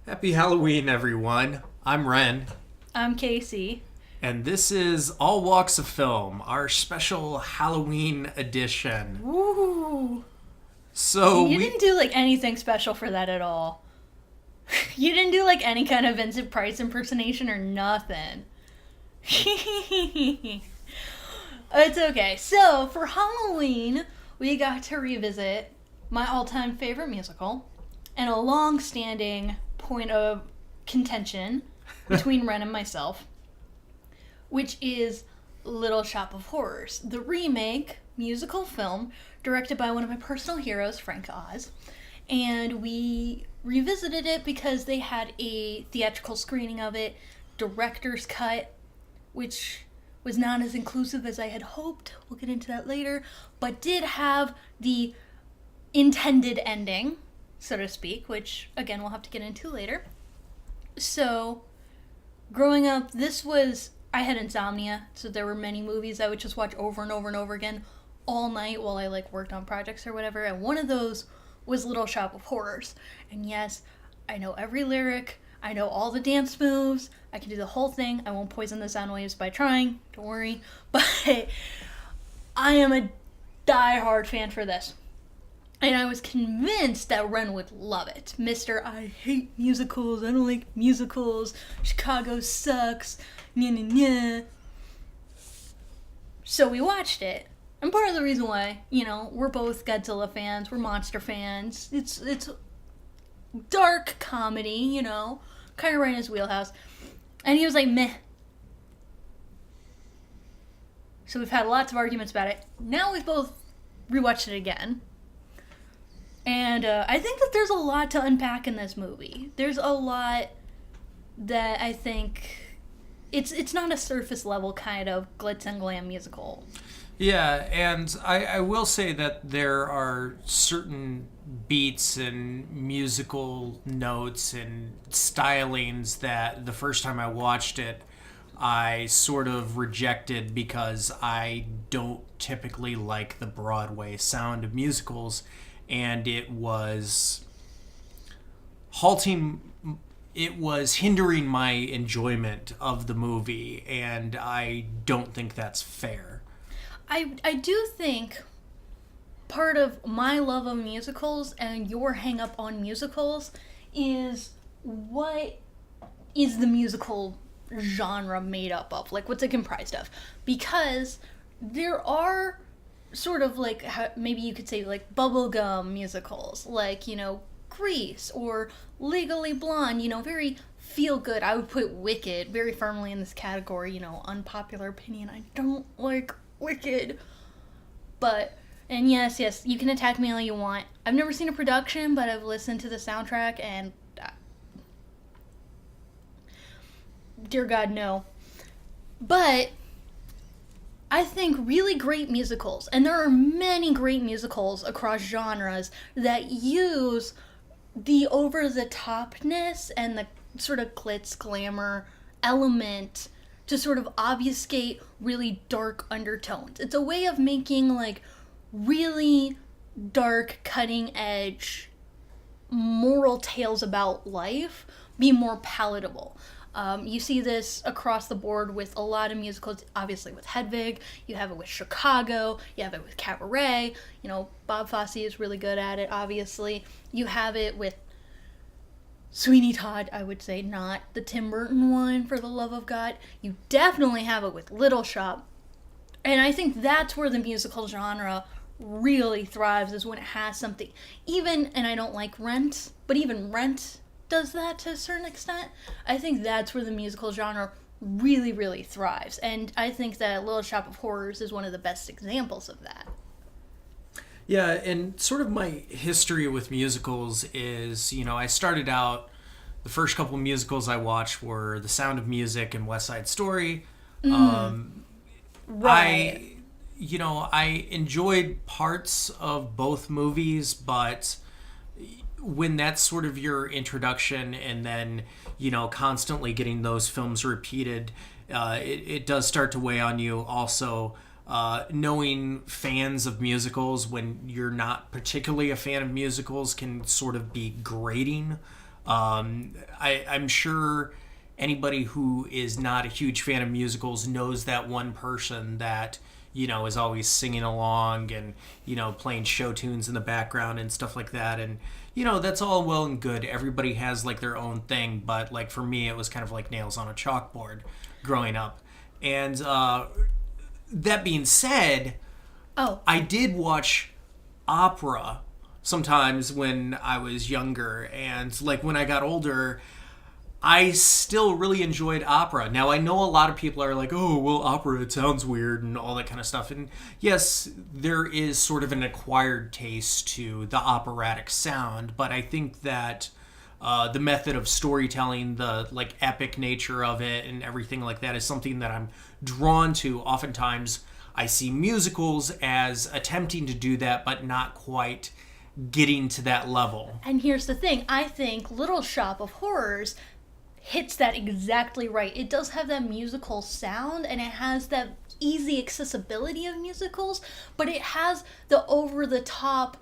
Happy Halloween, everyone. I'm Ren, I'm Casey. and this is All Walks of Film, our special Halloween edition. Woo! So You we didn't do anything special for that at all. You didn't do any kind of Vincent Price impersonation or nothing. It's okay. So for Halloween, we got to revisit my all-time favorite musical and a long-standing point of contention between Ren and myself, which is Little Shop of Horrors, the remake musical film directed by one of my personal heroes, Frank Oz. And we revisited it because they had a theatrical screening of it, director's cut, which was not as inclusive as I had hoped. We'll get into that later, but did have the intended ending, so to speak, which again we'll have to get into later. So, growing up, I had insomnia, so there were many movies I would just watch over and over and over again all night while I worked on projects or whatever, and one of those was Little Shop of Horrors. And yes, I know every lyric, I know all the dance moves, I can do the whole thing. I won't poison the sound waves by trying, don't worry, but I am a die-hard fan for this. And I was convinced that Ren would love it. Mr. I hate musicals, I don't like musicals, Chicago sucks, nya nya nya. So we watched it. And part of the reason why, we're both Godzilla fans, we're monster fans. It's dark comedy, kind of right in his wheelhouse. And he was like, meh. So we've had lots of arguments about it. Now we've both rewatched it again. And I think that there's a lot to unpack in this movie. There's a lot that I think it's not a surface level kind of glitz and glam musical. Yeah, and I will say that there are certain beats and musical notes and stylings that the first time I watched it, I sort of rejected because I don't typically like the Broadway sound of musicals, and it was hindering my enjoyment of the movie, and I don't think that's fair. I do think part of my love of musicals and your hang up on musicals is what is the musical genre made up of? What's it comprised of? Because there are sort of maybe you could say bubblegum musicals, Grease or Legally Blonde, very feel good. I would put Wicked very firmly in this category, unpopular opinion. I don't like Wicked. And yes, you can attack me all you want. I've never seen a production, but I've listened to the soundtrack and dear God, no. But I think really great musicals, and there are many great musicals across genres that use the over-the-topness and the sort of glitz glamour element to sort of obfuscate really dark undertones. It's a way of making really dark, cutting-edge moral tales about life be more palatable. You see this across the board with a lot of musicals, obviously with Hedwig, you have it with Chicago, you have it with Cabaret, Bob Fosse is really good at it, obviously. You have it with Sweeney Todd, I would say, not the Tim Burton one, for the love of God. You definitely have it with Little Shop. And I think that's where the musical genre really thrives, is when it has something. And I don't like Rent, but even Rent does that to a certain extent. I think that's where the musical genre really, really thrives. And I think that Little Shop of Horrors is one of the best examples of that. Yeah, and sort of my history with musicals is, I started out, the first couple musicals I watched were The Sound of Music and West Side Story. Right. I enjoyed parts of both movies, but when that's sort of your introduction and then, constantly getting those films repeated, it does start to weigh on you. Also, knowing fans of musicals when you're not particularly a fan of musicals can sort of be grating. I'm sure anybody who is not a huge fan of musicals knows that one person that, is always singing along and, playing show tunes in the background and stuff like that. And, that's all well and good. Everybody has like their own thing. But like for me, it was kind of like nails on a chalkboard growing up. And that being said, I did watch opera sometimes when I was younger. And like when I got older, I still really enjoyed opera. Now, I know a lot of people are like, oh, well, opera, it sounds weird and all that kind of stuff. And yes, there is sort of an acquired taste to the operatic sound, but I think that the method of storytelling, the like epic nature of it and everything like that is something that I'm drawn to. Oftentimes, I see musicals as attempting to do that, but not quite getting to that level. And here's the thing. I think Little Shop of Horrors hits that exactly right. It does have that musical sound, and it has that easy accessibility of musicals, but it has the over-the-top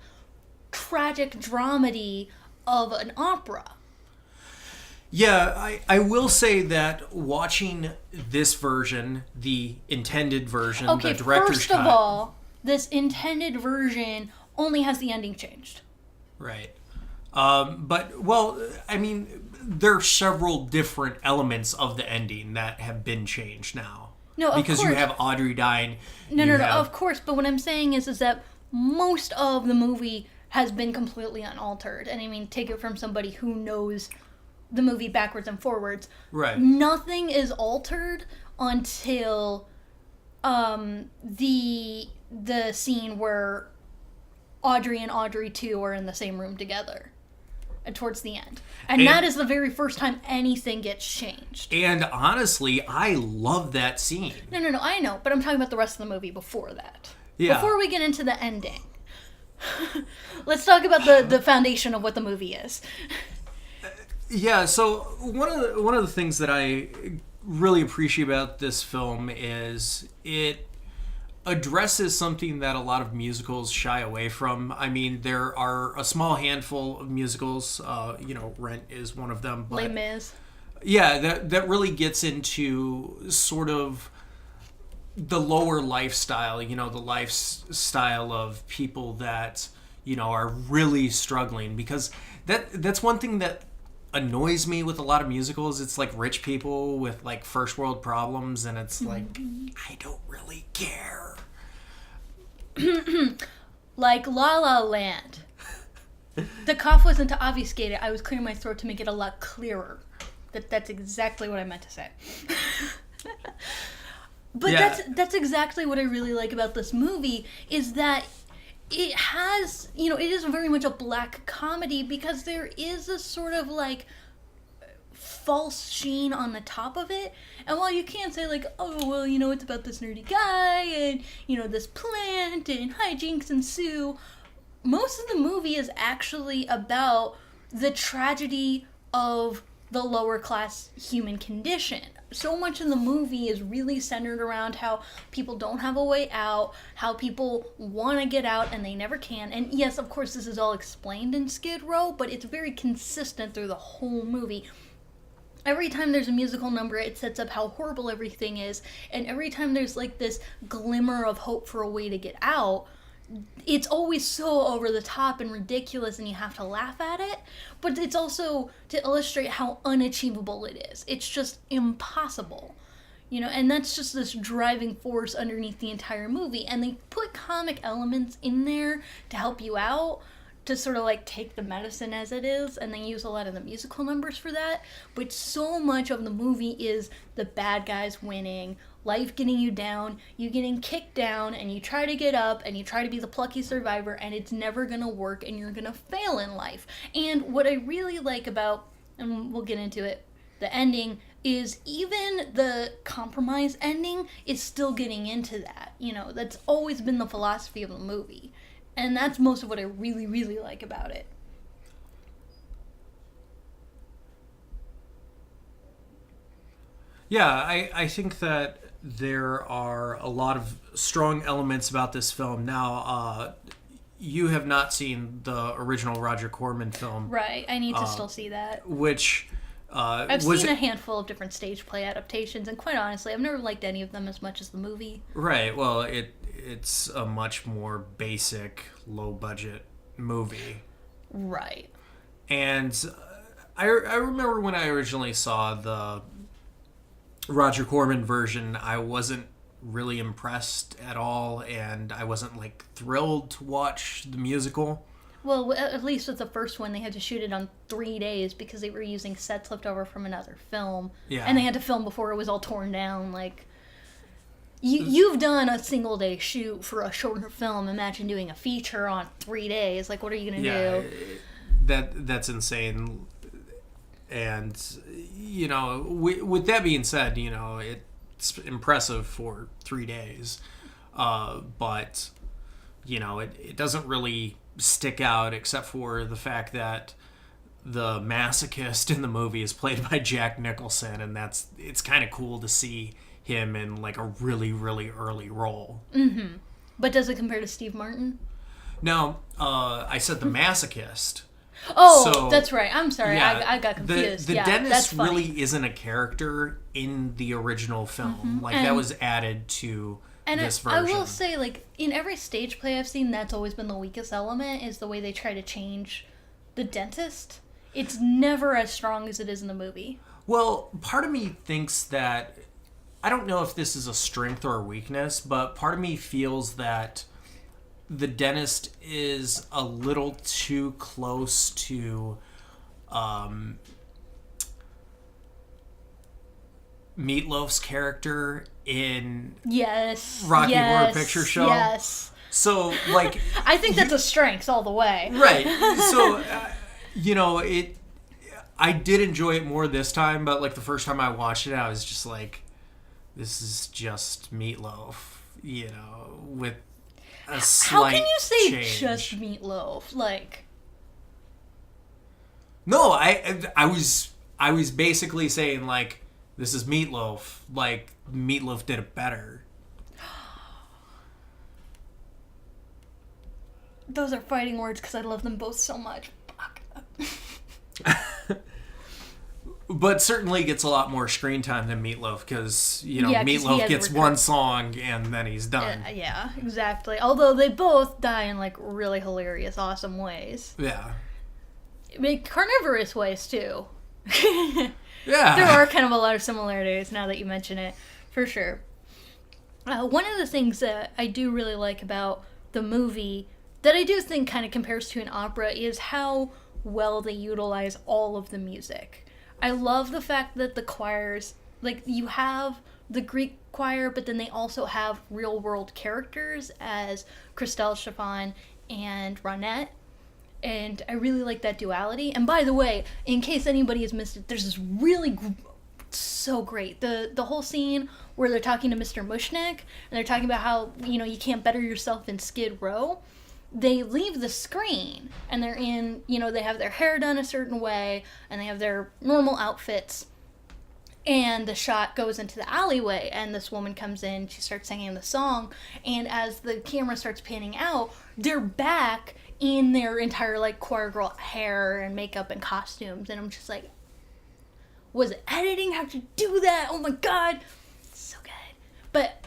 tragic dramedy of an opera. Yeah, I will say that watching this version, the intended version, the director's first cut. of all, this intended version only has the ending changed. Right. But, well, I mean, there are several different elements of the ending that have been changed now. No, of because course. you have Audrey dying. No, of course. But what I'm saying is that most of the movie has been completely unaltered. And I mean, take it from somebody who knows the movie backwards and forwards. Right. Nothing is altered until the scene where Audrey and Audrey 2 are in the same room together. Towards the end. And that is the very first time anything gets changed. And honestly, I love that scene. No, I know. But I'm talking about the rest of the movie before that. Yeah. Before we get into the ending. Let's talk about the foundation of what the movie is. Yeah, so one of the things that I really appreciate about this film is it addresses something that a lot of musicals shy away from. I mean, there are a small handful of musicals. Rent is one of them. But, Les Mis. Yeah, that really gets into sort of the lower lifestyle. The lifestyle of people that are really struggling, because that's one thing that annoys me with a lot of musicals. It's like rich people with like first world problems, and it's like, I don't really care. Like La La Land. The cough wasn't to obfuscate it. I was clearing my throat to make it a lot clearer. That's exactly what I meant to say. But yeah. that's exactly what I really like about this movie, is that it has, it is very much a black comedy, because there is a sort of like false sheen on the top of it. And while you can't say like, oh, well, it's about this nerdy guy and, this plant and hijinks ensue, most of the movie is actually about the tragedy of the lower class human condition. So much of the movie is really centered around how people don't have a way out, how people want to get out and they never can. And yes, of course, this is all explained in Skid Row, but it's very consistent through the whole movie. Every time there's a musical number, it sets up how horrible everything is, and every time there's like this glimmer of hope for a way to get out, it's always so over the top and ridiculous, and you have to laugh at it. But it's also to illustrate how unachievable it is. It's just impossible. And that's just this driving force underneath the entire movie. And they put comic elements in there to help you out, to sort of like take the medicine as it is, and they use a lot of the musical numbers for that. But so much of the movie is the bad guys winning, life getting you down, you getting kicked down, and you try to get up, and you try to be the plucky survivor, and it's never gonna work, and you're gonna fail in life. And what I really like about, and we'll get into it, the ending, is even the compromise ending is still getting into that. That's always been the philosophy of the movie. And that's most of what I really, really like about it. Yeah, I think that there are a lot of strong elements about this film. Now, you have not seen the original Roger Corman film, Right. I need to still see that. which I've was seen a handful of different stage play adaptations, and quite honestly, I've never liked any of them as much as the movie. right. Well, it's a much more basic, low budget movie, Right. and I remember when I originally saw the Roger Corman version, I wasn't really impressed at all, and I wasn't like thrilled to watch the musical. Well, at least with the first one, they had to shoot it on 3 days because they were using sets left over from another film. Yeah. And they had to film before it was all torn down. Like, you've done a single day shoot for a shorter film. Imagine doing a feature on 3 days. Like, what are you going to do? That's insane. And with that being said, it's impressive for 3 days, but it doesn't really stick out except for the fact that the masochist in the movie is played by Jack Nicholson, and it's kind of cool to see him in like a really, really early role. But does it compare to Steve Martin? No, I said the masochist. Oh, So, that's right. I'm sorry. Yeah, I got confused. The yeah, that's dentist funny. really isn't a character in the original film. Like, that And- was added to And this I version. will say, like, in every stage play I've seen, that's always been the weakest element, is the way they try to change the dentist. It's never as strong as it is in the movie. Well, part of me thinks that, I don't know if this is a strength or a weakness, but part of me feels that the dentist is a little too close to Meatloaf's character in Yes. Rocky Horror yes, Picture Show. Yes. So, like, I think that's a strength all the way. right. So, I did enjoy it more this time, but like the first time I watched it, I was just like, this is just Meatloaf, with a How slight can you say change. just Meatloaf? Like, No, I was basically saying like, this is Meatloaf. Like, Meatloaf did it better. those are fighting words because I love them both so much. Fuck. But certainly gets a lot more screen time than Meatloaf because, Yeah, 'cause he Meatloaf has gets recur- one song and then he's done. Yeah, exactly. Although they both die in, like, really hilarious, awesome ways. Yeah. Carnivorous ways, too. Yeah. There are kind of a lot of similarities now that you mention it, for sure. One of the things that I do really like about the movie, that I do think kind of compares to an opera, is how well they utilize all of the music. I love the fact that the choirs, like, you have the Greek choir, but then they also have real world characters as Christelle Chiffon and Ronette. And I really like that duality. And by the way, in case anybody has missed it, there's this really so great. The whole scene where they're talking to Mr. Mushnick, and they're talking about how, you can't better yourself in Skid Row. They leave the screen, and they're in, they have their hair done a certain way, and they have their normal outfits. And the shot goes into the alleyway, and this woman comes in, she starts singing the song, and as the camera starts panning out, they're back in their entire, like, choir girl hair and makeup and costumes, and I'm just like, was it editing? How'd you do that? Oh my god! So good. But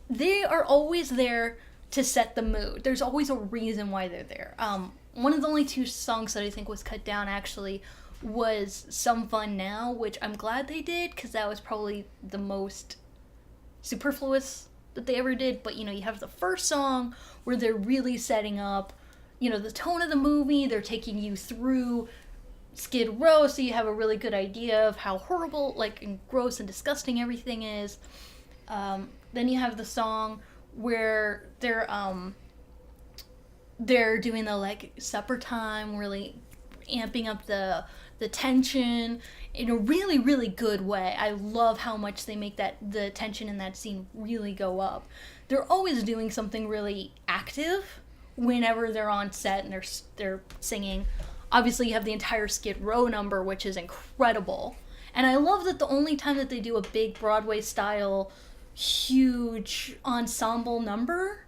they are always there to set the mood. There's always a reason why they're there. One of the only 2 songs that I think was cut down, actually, was Some Fun Now, which I'm glad they did, because that was probably the most superfluous that they ever did. But, you have the first song where they're really setting up, the tone of the movie. They're taking you through Skid Row, so you have a really good idea of how horrible, like, and gross and disgusting everything is. Then you have the song where they're doing the, like, supper time, really amping up the tension in a really, really good way. I love how much they make the tension in that scene really go up. They're always doing something really active whenever they're on set and they're singing. Obviously, you have the entire Skid Row number, which is incredible. And I love that the only time that they do a big Broadway-style, huge ensemble number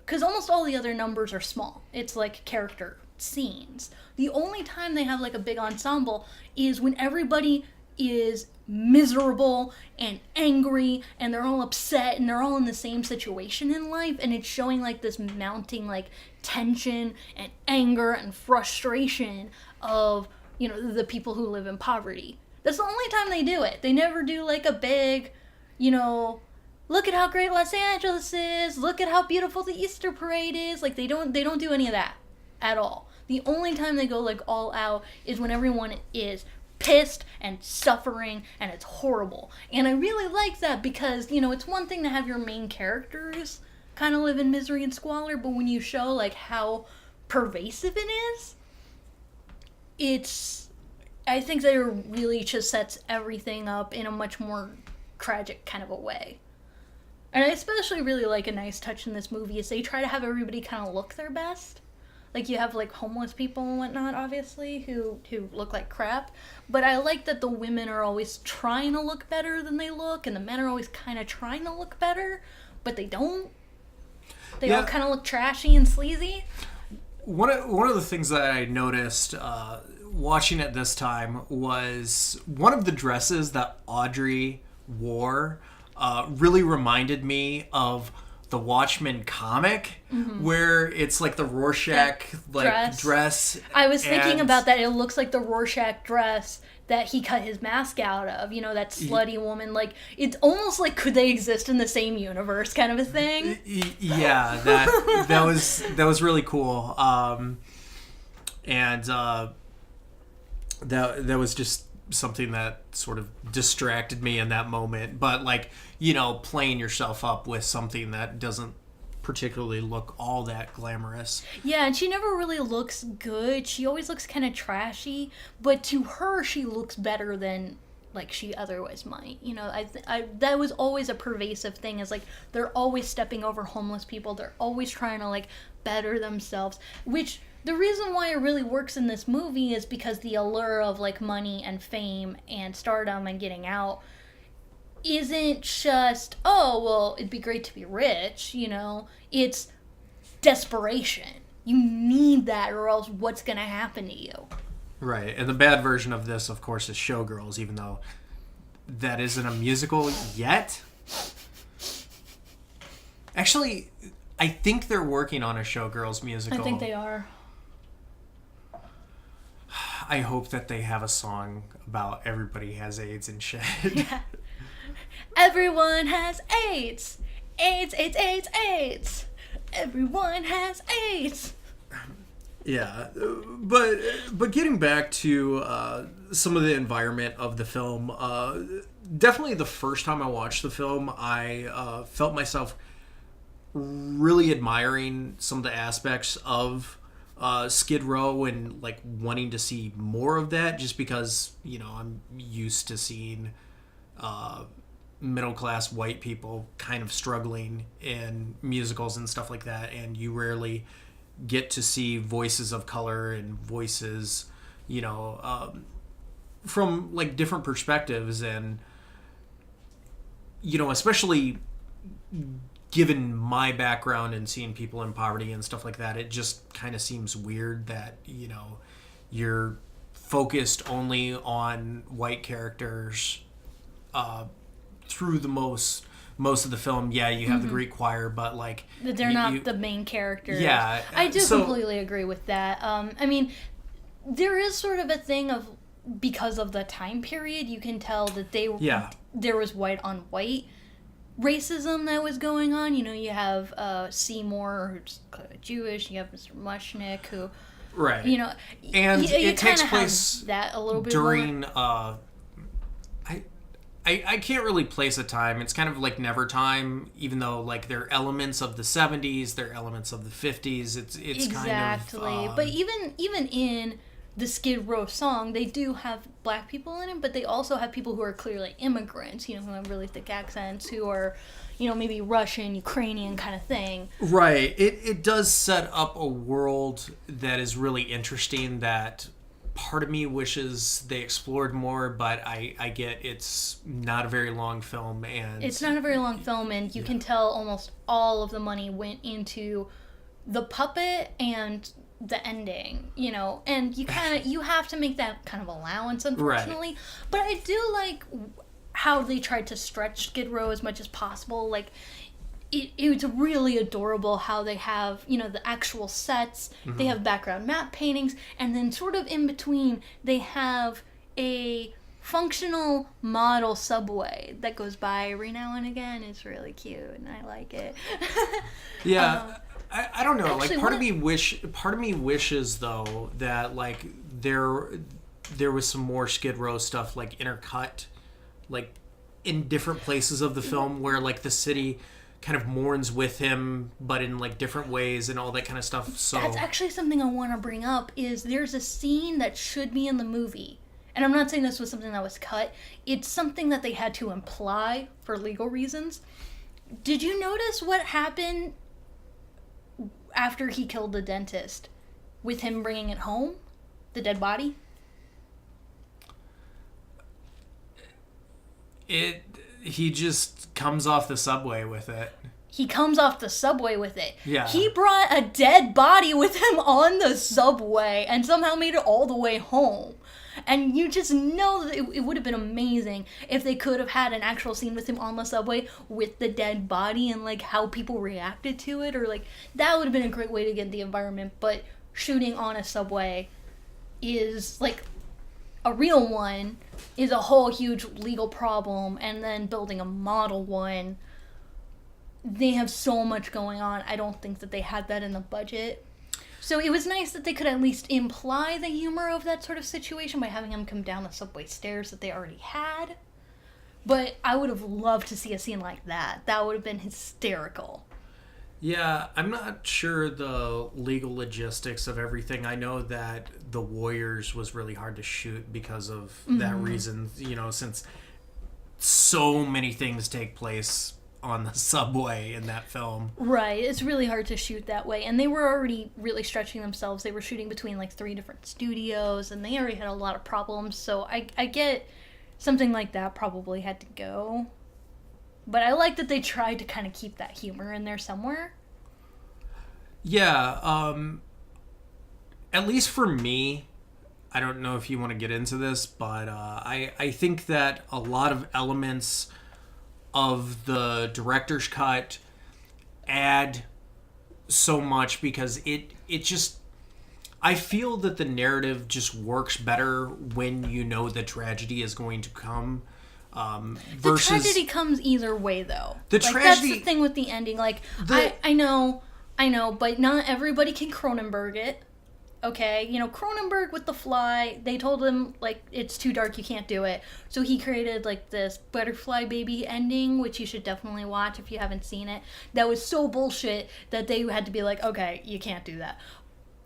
because almost all the other numbers are small. It's like character scenes. The only time they have like a big ensemble is when everybody is miserable and angry and they're all upset and they're all in the same situation in life, and it's showing like this mounting like tension and anger and frustration of, you know, the people who live in poverty. That's the only time they do it. They never do like a big, you know, look at how great Los Angeles is, look at how beautiful the Easter parade is. Like they don't do any of that at all. The only time they go like all out is when everyone is pissed and suffering and it's horrible. And I really like that because, you know, it's one thing to have your main characters kind of live in misery and squalor, but when you show like how pervasive it is, I think that it really just sets everything up in a much more tragic kind of a way. And I especially really like a nice touch in this movie is they try to have everybody kind of look their best. Like, you have, like, homeless people and whatnot, obviously, who look like crap. But I like that the women are always trying to look better than they look, and the men are always kind of trying to look better, but they don't. They all kind of look trashy and sleazy. One of the things that I noticed watching it this time was one of the dresses that Audrey wore really reminded me of the Watchmen comic, where it's like the Rorschach dress. I was thinking about that. It looks like the Rorschach dress that he cut his mask out of. You know, that slutty woman. Like, it's almost like could they exist in the same universe, kind of a thing. Yeah, that was really cool. And that was just something that sort of distracted me in that moment. But, like, you know, playing yourself up with something that doesn't particularly look all that glamorous. Yeah, and she never really looks good. She always looks kind of trashy, but to her, she looks better than, like, she otherwise might. You know, I that was always a pervasive thing, is, like, they're always stepping over homeless people. They're always trying to, like, better themselves, which... The reason why it really works in this movie is because the allure of, like, money and fame and stardom and getting out isn't just, oh, well, it'd be great to be rich, you know? It's desperation. You need that, or else what's going to happen to you? Right, and the bad version of this, of course, is Showgirls, even though that isn't a musical yet. Actually, I think they're working on a Showgirls musical. I think they are. I hope that they have a song about everybody has AIDS and shit. Yeah. Everyone has AIDS. AIDS, AIDS, AIDS, AIDS. Everyone has AIDS. Yeah, but getting back to some of the environment of the film, definitely the first time I watched the film, I felt myself really admiring some of the aspects of Skid Row and, like, wanting to see more of that, just because, you know, I'm used to seeing middle-class white people kind of struggling in musicals and stuff like that, and you rarely get to see voices of color and voices, you know, from, like, different perspectives, and, you know, especially given my background and seeing people in poverty and stuff like that, it just kind of seems weird that, you know, you're focused only on white characters through the most of the film. Yeah, you have the Greek choir, but, like... They're not the main characters. Yeah. I do completely agree with that. I mean, there is sort of a thing of, because of the time period, you can tell that there was white on white racism that was going on. You know, you have Seymour, who's Jewish. You have Mr. Mushnick, who, right? You know, and you it takes place that a little bit during. More. I can't really place a time. It's kind of like never time, even though, like, there are elements of the 70s, there are elements of the 50s. It's exactly. kind of. But even in the Skid Row song, they do have black people in it, but they also have people who are clearly immigrants, you know, who have really thick accents, who are, you know, maybe Russian, Ukrainian kind of thing. Right. It does set up a world that is really interesting, that part of me wishes they explored more, but I get it's not a very long film, and It's not a very long film, and you can tell almost all of the money went into the puppet and the ending, and you have to make that kind of allowance, unfortunately. Right. But I do like how they tried to stretch Skid Row as much as possible. Like, it's really adorable how they have, the actual sets, they have background map paintings, and then sort of in between, they have a functional model subway that goes by every now and again. It's really cute, and I like it. Yeah. I don't know. Actually, like part of me wishes though that like there was some more Skid Row stuff like intercut, like in different places of the film where like the city kind of mourns with him, but in like different ways and all that kind of stuff. So That's actually something I want to bring up. Is there's a scene that should be in the movie, and I'm not saying this was something that was cut. It's something that they had to imply for legal reasons. Did you notice what happened after he killed the dentist, with him bringing it home, the dead body? He just comes off the subway with it. He comes off the subway with it. Yeah. He brought a dead body with him on the subway and somehow made it all the way home. And you just know that it would have been amazing if they could have had an actual scene with him on the subway with the dead body and like how people reacted to it, or like that would have been a great way to get the environment. But shooting on a subway is like a real one is a whole huge legal problem, and then building a model one, they have so much going on. I don't think that they had that in the budget. So it was nice that they could at least imply the humor of that sort of situation by having him come down the subway stairs that they already had. But I would have loved to see a scene like that. That would have been hysterical. Yeah, I'm not sure the legal logistics of everything. I know that The Warriors was really hard to shoot because of that reason, since so many things take place on the subway in that film. Right, it's really hard to shoot that way. And they were already really stretching themselves. They were shooting between like 3 different studios, and they already had a lot of problems. So I get something like that probably had to go. But I like that they tried to kind of keep that humor in there somewhere. Yeah, at least for me, I don't know if you want to get into this, but I think that a lot of elements of the director's cut add so much because it just, I feel that the narrative just works better when you know the tragedy is going to come. Versus the tragedy comes either way, though. That's the thing with the ending. Like, I know, but not everybody can Cronenberg it. Okay, Cronenberg with The Fly, they told him, like, it's too dark, you can't do it. So he created, like, this Butterfly Baby ending, which you should definitely watch if you haven't seen it. That was so bullshit that they had to be like, okay, you can't do that.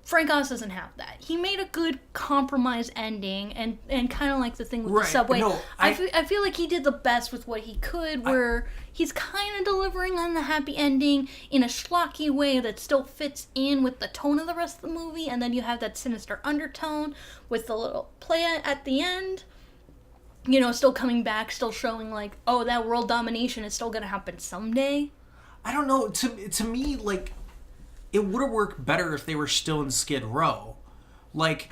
Frank Oz doesn't have that. He made a good compromise ending, and kind of like the thing with the subway. No, I feel like he did the best with what he could, where he's kind of delivering on the happy ending in a schlocky way that still fits in with the tone of the rest of the movie, and then you have that sinister undertone with the little play at the end. Still coming back, still showing like, oh, that world domination is still going to happen someday. I don't know. To me, like, it would have worked better if they were still in Skid Row. Like,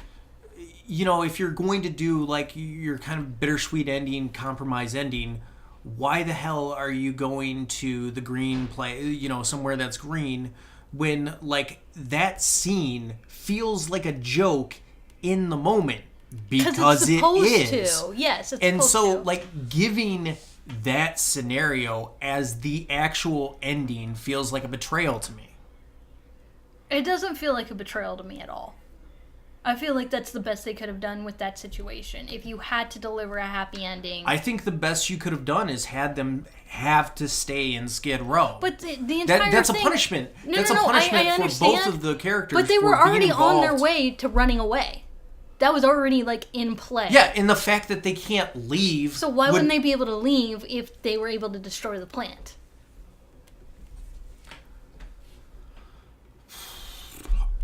if you're going to do, like, your kind of bittersweet ending, compromise ending, why the hell are you going to the green place, somewhere that's green, when, like, that scene feels like a joke in the moment? Because it's supposed it is. To. Yes, it's and supposed so, to. like, giving that scenario as the actual ending feels like a betrayal to me. It doesn't feel like a betrayal to me at all. I feel like that's the best they could have done with that situation. If you had to deliver a happy ending. I think the best you could have done is had them have to stay in Skid Row. But the entire that's thing... a punishment. No, that's no, a punishment I for understand, both of the characters. But they were for being already on their involved. way to running away. That was already, like, in play. Yeah, and the fact that they can't leave... So why wouldn't they be able to leave if they were able to destroy the plant?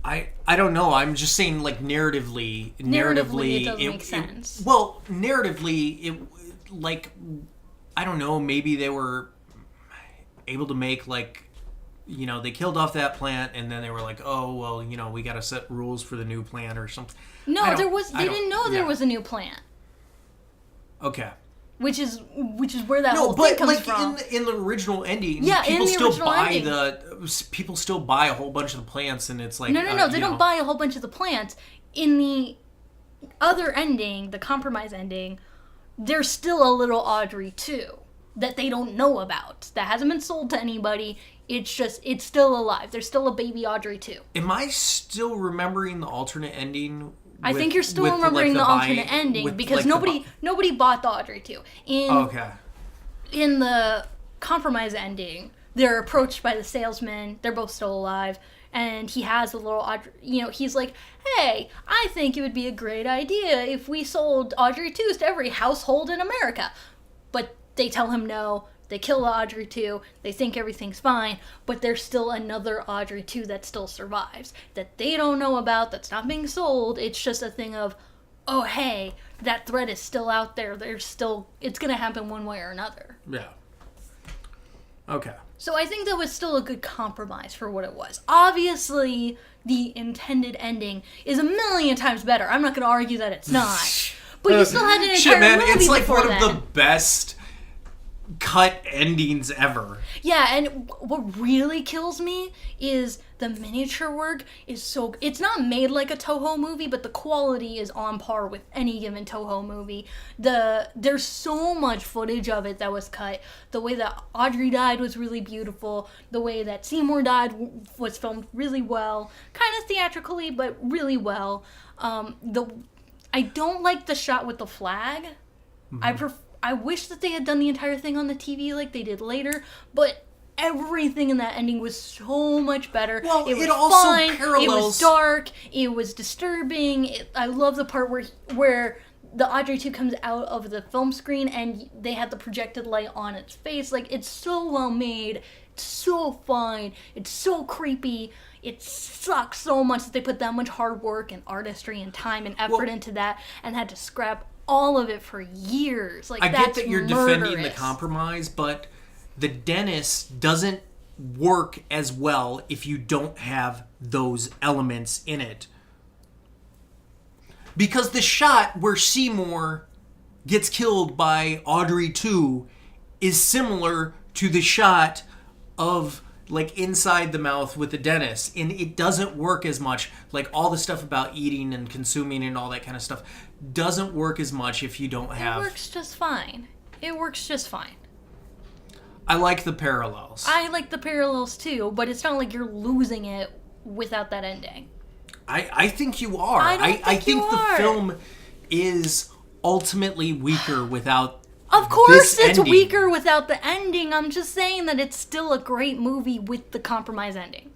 I don't know. I'm just saying, like, narratively, Narratively, it doesn't make sense. Well, narratively, it like, I don't know. Maybe they were able to make, like, they killed off that plant, and then they were like, oh well, we got to set rules for the new plant or something. No, they didn't know there was a new plant. Okay. Which is where that whole but thing comes like from. in the original ending, Yeah, people in the still original buy ending. people still buy a whole bunch of the plants, and it's like No, they don't buy a whole bunch of the plants. In the other ending, the compromise ending, there's still a little Audrey too that they don't know about. That hasn't been sold to anybody. It's still alive. There's still a baby Audrey too. Am I still remembering the alternate ending? I think you're still remembering the alternate ending because nobody bought the Audrey 2. In the compromise ending, they're approached by the salesman. They're both still alive. And he has a little Audrey, he's like, hey, I think it would be a great idea if we sold Audrey 2s to every household in America. But they tell him no. They kill Audrey 2, they think everything's fine, but there's still another Audrey 2 that still survives, that they don't know about, that's not being sold. It's just a thing of, oh hey, that threat is still out there, it's gonna happen one way or another. Yeah. Okay. So I think that was still a good compromise for what it was. Obviously, the intended ending is a million times better. I'm not gonna argue that it's not. But you still had an entire movie it's like before one of the best cut endings ever. Yeah, and what really kills me is the miniature work is it's not made like a Toho movie, but the quality is on par with any given Toho movie. There's so much footage of it that was cut. The way that Audrey died was really beautiful. The way that Seymour died was filmed really well. Kind of theatrically, but really well. I don't like the shot with the flag. Mm-hmm. I wish that they had done the entire thing on the TV like they did later, but everything in that ending was so much better. Well, it was also fun, parallels. It was dark, it was disturbing. I love the part where the Audrey 2 comes out of the film screen and they had the projected light on its face. Like, it's so well made, it's so fun, it's so creepy. It sucks so much that they put that much hard work and artistry and time and effort into that and had to scrap all of it for years. Like, I that's get that you're murderous. defending the compromise, but the dentist doesn't work as well if you don't have those elements in it. Because the shot where Seymour gets killed by Audrey 2 is similar to the shot of, like, inside the mouth with the dentist, and it doesn't work as much. Like, all the stuff about eating and consuming and all that kind of stuff doesn't work as much if you don't have... It works just fine. I like the parallels. I like the parallels too, but it's not like you're losing it without that ending. I think you are. I think the film is ultimately weaker without Of course it's ending. weaker without the ending. I'm just saying that it's still a great movie with the compromise ending.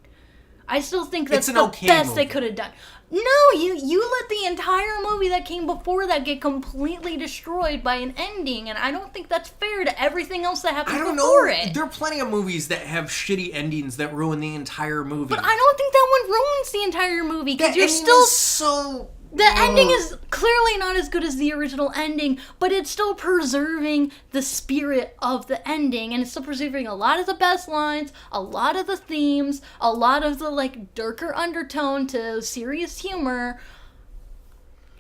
I still think that's the best movie they could have done. No, you let the entire movie that came before that get completely destroyed by an ending, and I don't think that's fair to everything else that happened before it. There are plenty of movies that have shitty endings that ruin the entire movie. But I don't think that one ruins the entire movie, because you're still... The ending is clearly not as good as the original ending, but it's still preserving the spirit of the ending, and it's still preserving a lot of the best lines, a lot of the themes, a lot of the, like, darker undertone to serious humor.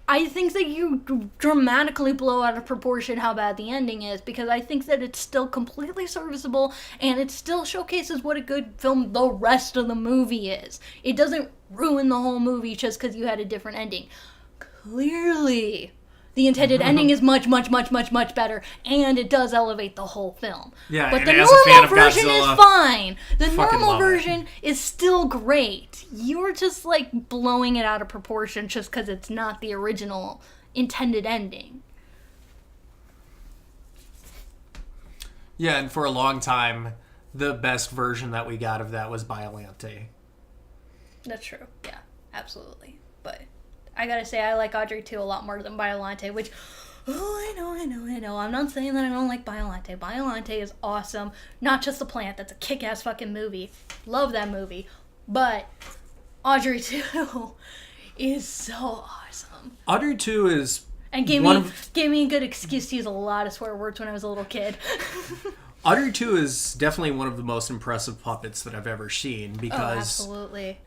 I think that you dramatically blow out of proportion how bad the ending is, because I think that it's still completely serviceable, and it still showcases what a good film the rest of the movie is. It doesn't ruin the whole movie just because you had a different ending. Clearly, the intended ending is much, much, much, much, much better, and it does elevate the whole film. Yeah, but and the as a fan normal of version Godzilla, is fine. The fucking normal love it. version is still great. You're just, like, blowing it out of proportion just because it's not the original intended ending. Yeah, and for a long time, the best version that we got of that was Biollante. That's true. Yeah, absolutely. But I gotta say, I like Audrey 2 a lot more than Biollante, which... Oh, I know. I'm not saying that I don't like Biollante. Biollante is awesome. Not just The Plant. That's a kick-ass fucking movie. Love that movie. But Audrey 2 is so awesome. Audrey 2 is And gave me a good excuse to use a lot of swear words when I was a little kid. Audrey 2 is definitely one of the most impressive puppets that I've ever seen because absolutely.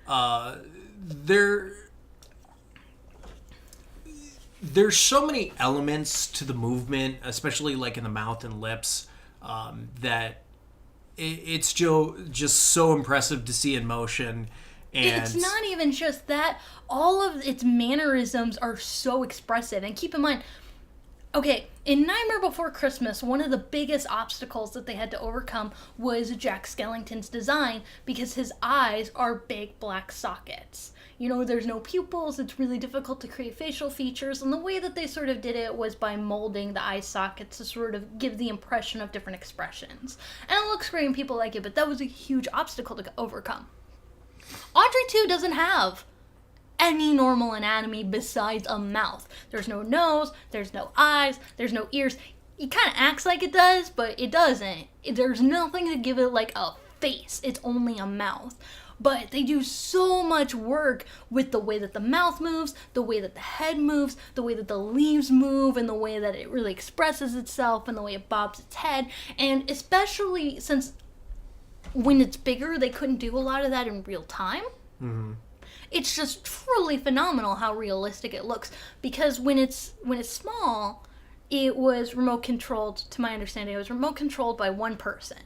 There's so many elements to the movement, especially like in the mouth and lips, that it's just so impressive to see in motion. And it's not even just that. All of its mannerisms are so expressive. And keep in mind, okay, in Nightmare Before Christmas, one of the biggest obstacles that they had to overcome was Jack Skellington's design because his eyes are big black sockets. You know, there's no pupils, it's really difficult to create facial features, and the way that they sort of did it was by molding the eye sockets to sort of give the impression of different expressions. And it looks great and people like it, but that was a huge obstacle to overcome. Audrey 2 doesn't have any normal anatomy besides a mouth. There's no nose, there's no eyes, there's no ears. It kind of acts like it does, but it doesn't. There's nothing to give it like a face. It's only a mouth. But they do so much work with the way that the mouth moves, the way that the head moves, the way that the leaves move, and the way that it really expresses itself, and the way it bobs its head. And especially since when it's bigger, they couldn't do a lot of that in real time. Mm-hmm. It's just truly phenomenal how realistic it looks. Because when it's small, it was remote controlled, to my understanding, it was remote controlled by one person,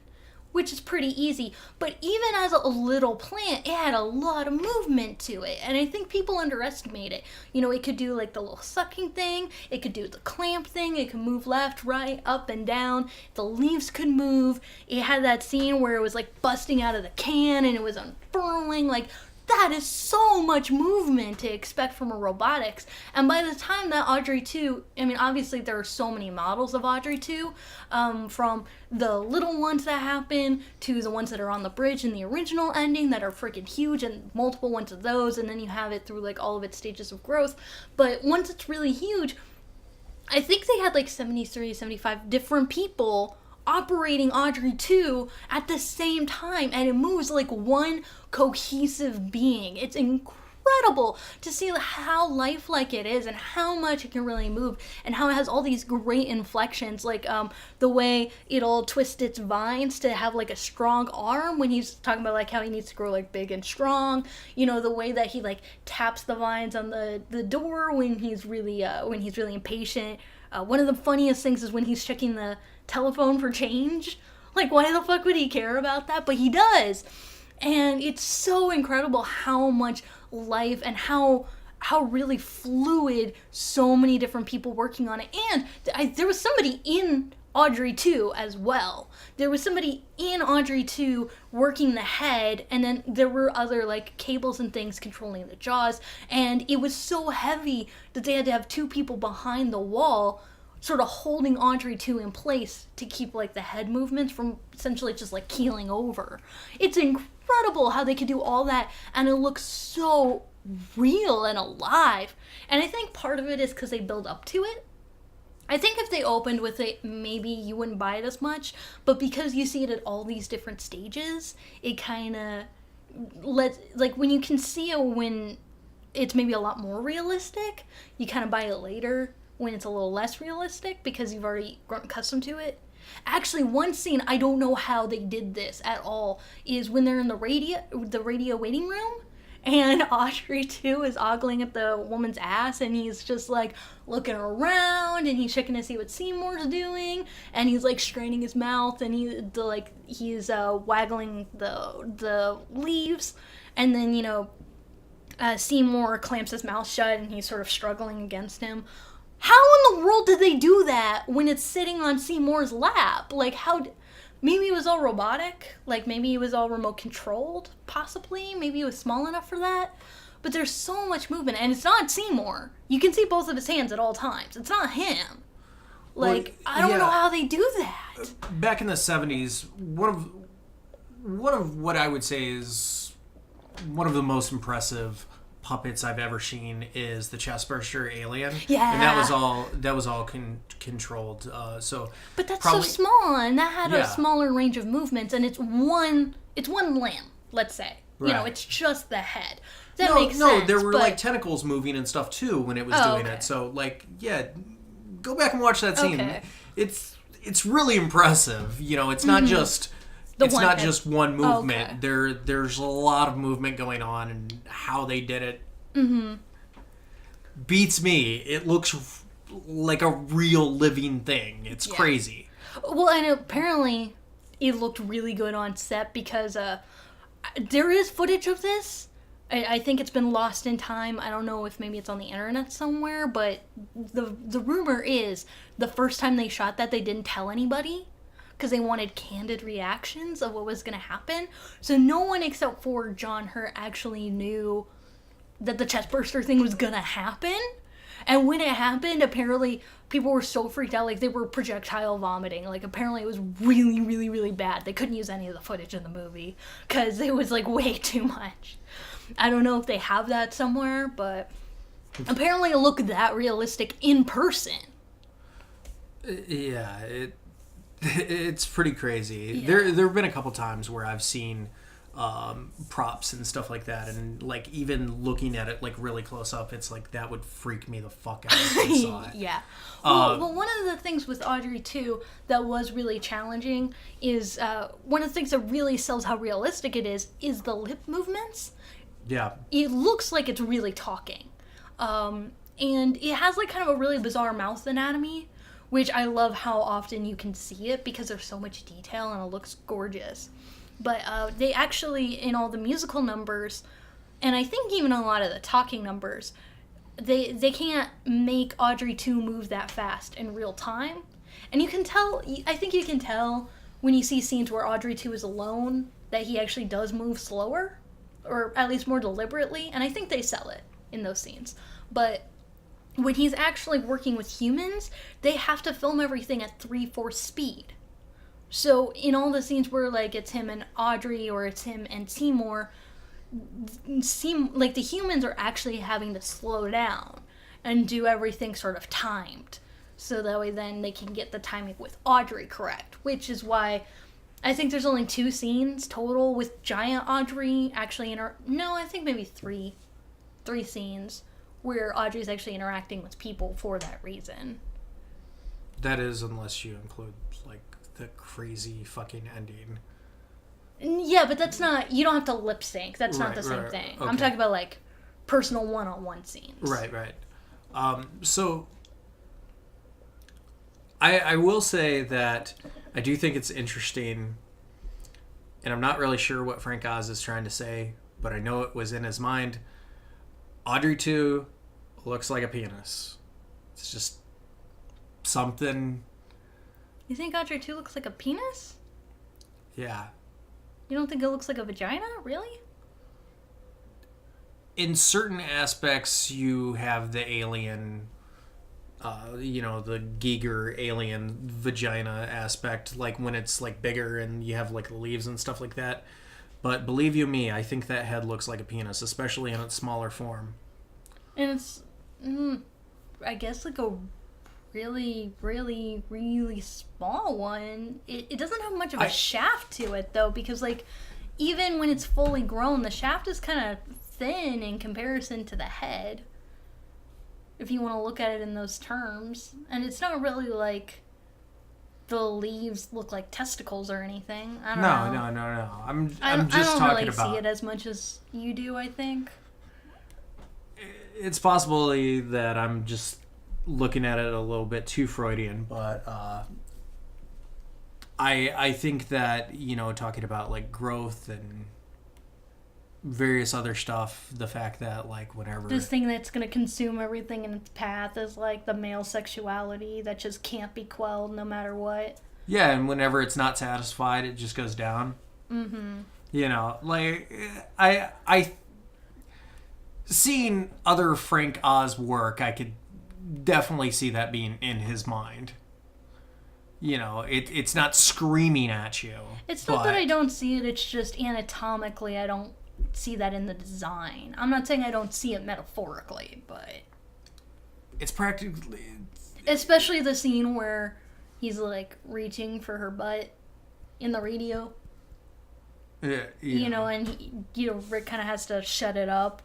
which is pretty easy. But even as a little plant, it had a lot of movement to it. And I think people underestimate it. You know, it could do like the little sucking thing. It could do the clamp thing. It could move left, right, up, and down. The leaves could move. It had that scene where it was like busting out of the can and it was unfurling. Like, that is so much movement to expect from a robotics. And by the time that Audrey 2, I mean, obviously there are so many models of Audrey 2, from the little ones that happen to the ones that are on the bridge in the original ending that are freaking huge, and multiple ones of those, and then you have it through like all of its stages of growth. But once it's really huge, I think they had like 73, 75 different people operating Audrey 2 at the same time, and it moves like one cohesive being. It's incredible to see how lifelike it is and how much it can really move and how it has all these great inflections, like the way it'll twist its vines to have like a strong arm when he's talking about like how he needs to grow like big and strong. You know, the way that he like taps the vines on the door when he's really impatient. One of the funniest things is when he's checking the telephone for change. Like, why the fuck would he care about that? But he does. And it's so incredible how much life and how really fluid so many different people working on it. And there was somebody in Audrey 2 as well. There was somebody in Audrey 2 working the head, and then there were other like cables and things controlling the jaws, and it was so heavy that they had to have two people behind the wall sort of holding Audrey 2 in place to keep like the head movements from essentially just like keeling over. It's incredible how they could do all that, and it looks so real and alive. And I think part of it is because they build up to it. I think if they opened with it, maybe you wouldn't buy it as much, but because you see it at all these different stages, it kind of like when you can see it when it's maybe a lot more realistic, you kind of buy it later when it's a little less realistic because you've already grown accustomed to it. Actually, one scene, I don't know how they did this at all, is when they're in the radio waiting room, and Audrey 2 is ogling at the woman's ass, and he's just like looking around, and he's checking to see what Seymour's doing, and he's like straining his mouth, and he's waggling the leaves, and then, you know, Seymour clamps his mouth shut, and he's sort of struggling against him. How in the world did they do that when it's sitting on Seymour's lap? Like, maybe it was all robotic? Like, maybe it was all remote controlled, possibly? Maybe it was small enough for that? But there's so much movement, and it's not Seymour. You can see both of his hands at all times. It's not him. Like, well, I don't know how they do that. Back in the 70s, one of what I would say is one of the most impressive puppets I've ever seen is the Chestburster alien. Yeah. And that was all controlled. But that's probably so small, and that had a smaller range of movements, and it's one limb, let's say. Right. You know, it's just the head. That makes sense. There were but... like tentacles moving and stuff too when it was doing okay. it. So like, yeah, go back and watch that scene. Okay. It's really impressive. You know, it's not just just one movement. Okay. There's a lot of movement going on, and how they did it beats me. It looks like a real living thing. It's crazy. Well, and apparently it looked really good on set because there is footage of this. I think it's been lost in time. I don't know if maybe it's on the internet somewhere, but the rumor is the first time they shot that, they didn't tell anybody because they wanted candid reactions of what was going to happen. So no one except for John Hurt actually knew that the chestburster thing was going to happen. And when it happened, apparently people were so freaked out, like they were projectile vomiting. Like apparently it was really, really, really bad. They couldn't use any of the footage in the movie because it was like way too much. I don't know if they have that somewhere, but apparently it looked that realistic in person. Yeah, it's pretty crazy. Yeah. There have been a couple times where I've seen props and stuff like that, and like even looking at it like really close up, it's like that would freak me the fuck out if I saw it. Yeah. Well, one of the things with Audrey too that was really challenging is one of the things that really sells how realistic it is the lip movements. Yeah. It looks like it's really talking. And it has like kind of a really bizarre mouth anatomy, which I love how often you can see it because there's so much detail and it looks gorgeous. But they actually, in all the musical numbers, and I think even a lot of the talking numbers, they can't make Audrey 2 move that fast in real time. And you can tell, I think you can tell when you see scenes where Audrey 2 is alone that he actually does move slower, or at least more deliberately, and I think they sell it in those scenes. But when he's actually working with humans, they have to film everything at 3/4 speed. So in all the scenes where like it's him and Audrey or it's him and Seymour, like the humans are actually having to slow down and do everything sort of timed, so that way then they can get the timing with Audrey correct, which is why I think there's only 2 scenes total with giant Audrey actually I think maybe 3 scenes where Audrey's actually interacting with people for that reason. That is, unless you include like the crazy fucking ending. Yeah, but that's not, you don't have to lip sync. That's not the same thing. Okay. I'm talking about like personal one-on-one scenes. Right. So I will say that I do think it's interesting, and I'm not really sure what Frank Oz is trying to say, but I know it was in his mind. Audrey 2 looks like a penis. It's just something. You think Audrey 2 looks like a penis? Yeah. You don't think it looks like a vagina? Really? In certain aspects, you have the alien, the Giger alien vagina aspect, like when it's like bigger and you have like the leaves and stuff like that. But believe you me, I think that head looks like a penis, especially in its smaller form. And it's, I guess, like a really, really, really small one. It doesn't have much of a shaft to it, though, because, like, even when it's fully grown, the shaft is kind of thin in comparison to the head, if you want to look at it in those terms. And it's not really, like, the leaves look like testicles or anything. I don't know. No. I'm just I don't talking really about. see it as much as you do, I think. It's possible that I'm just looking at it a little bit too Freudian, but I think that, talking about like growth and various other stuff, the fact that like whenever this thing that's going to consume everything in its path is like the male sexuality that just can't be quelled no matter what. Yeah, and whenever it's not satisfied, it just goes down. Like I seeing other Frank Oz work, I could definitely see that being in his mind. It's not screaming at you. It's not that I don't see it, it's just anatomically I don't see that in the design. I'm not saying I don't see it metaphorically, but it's practically... Especially the scene where he's, like, reaching for her butt in the radio. Yeah. And Rick kind of has to shut it up.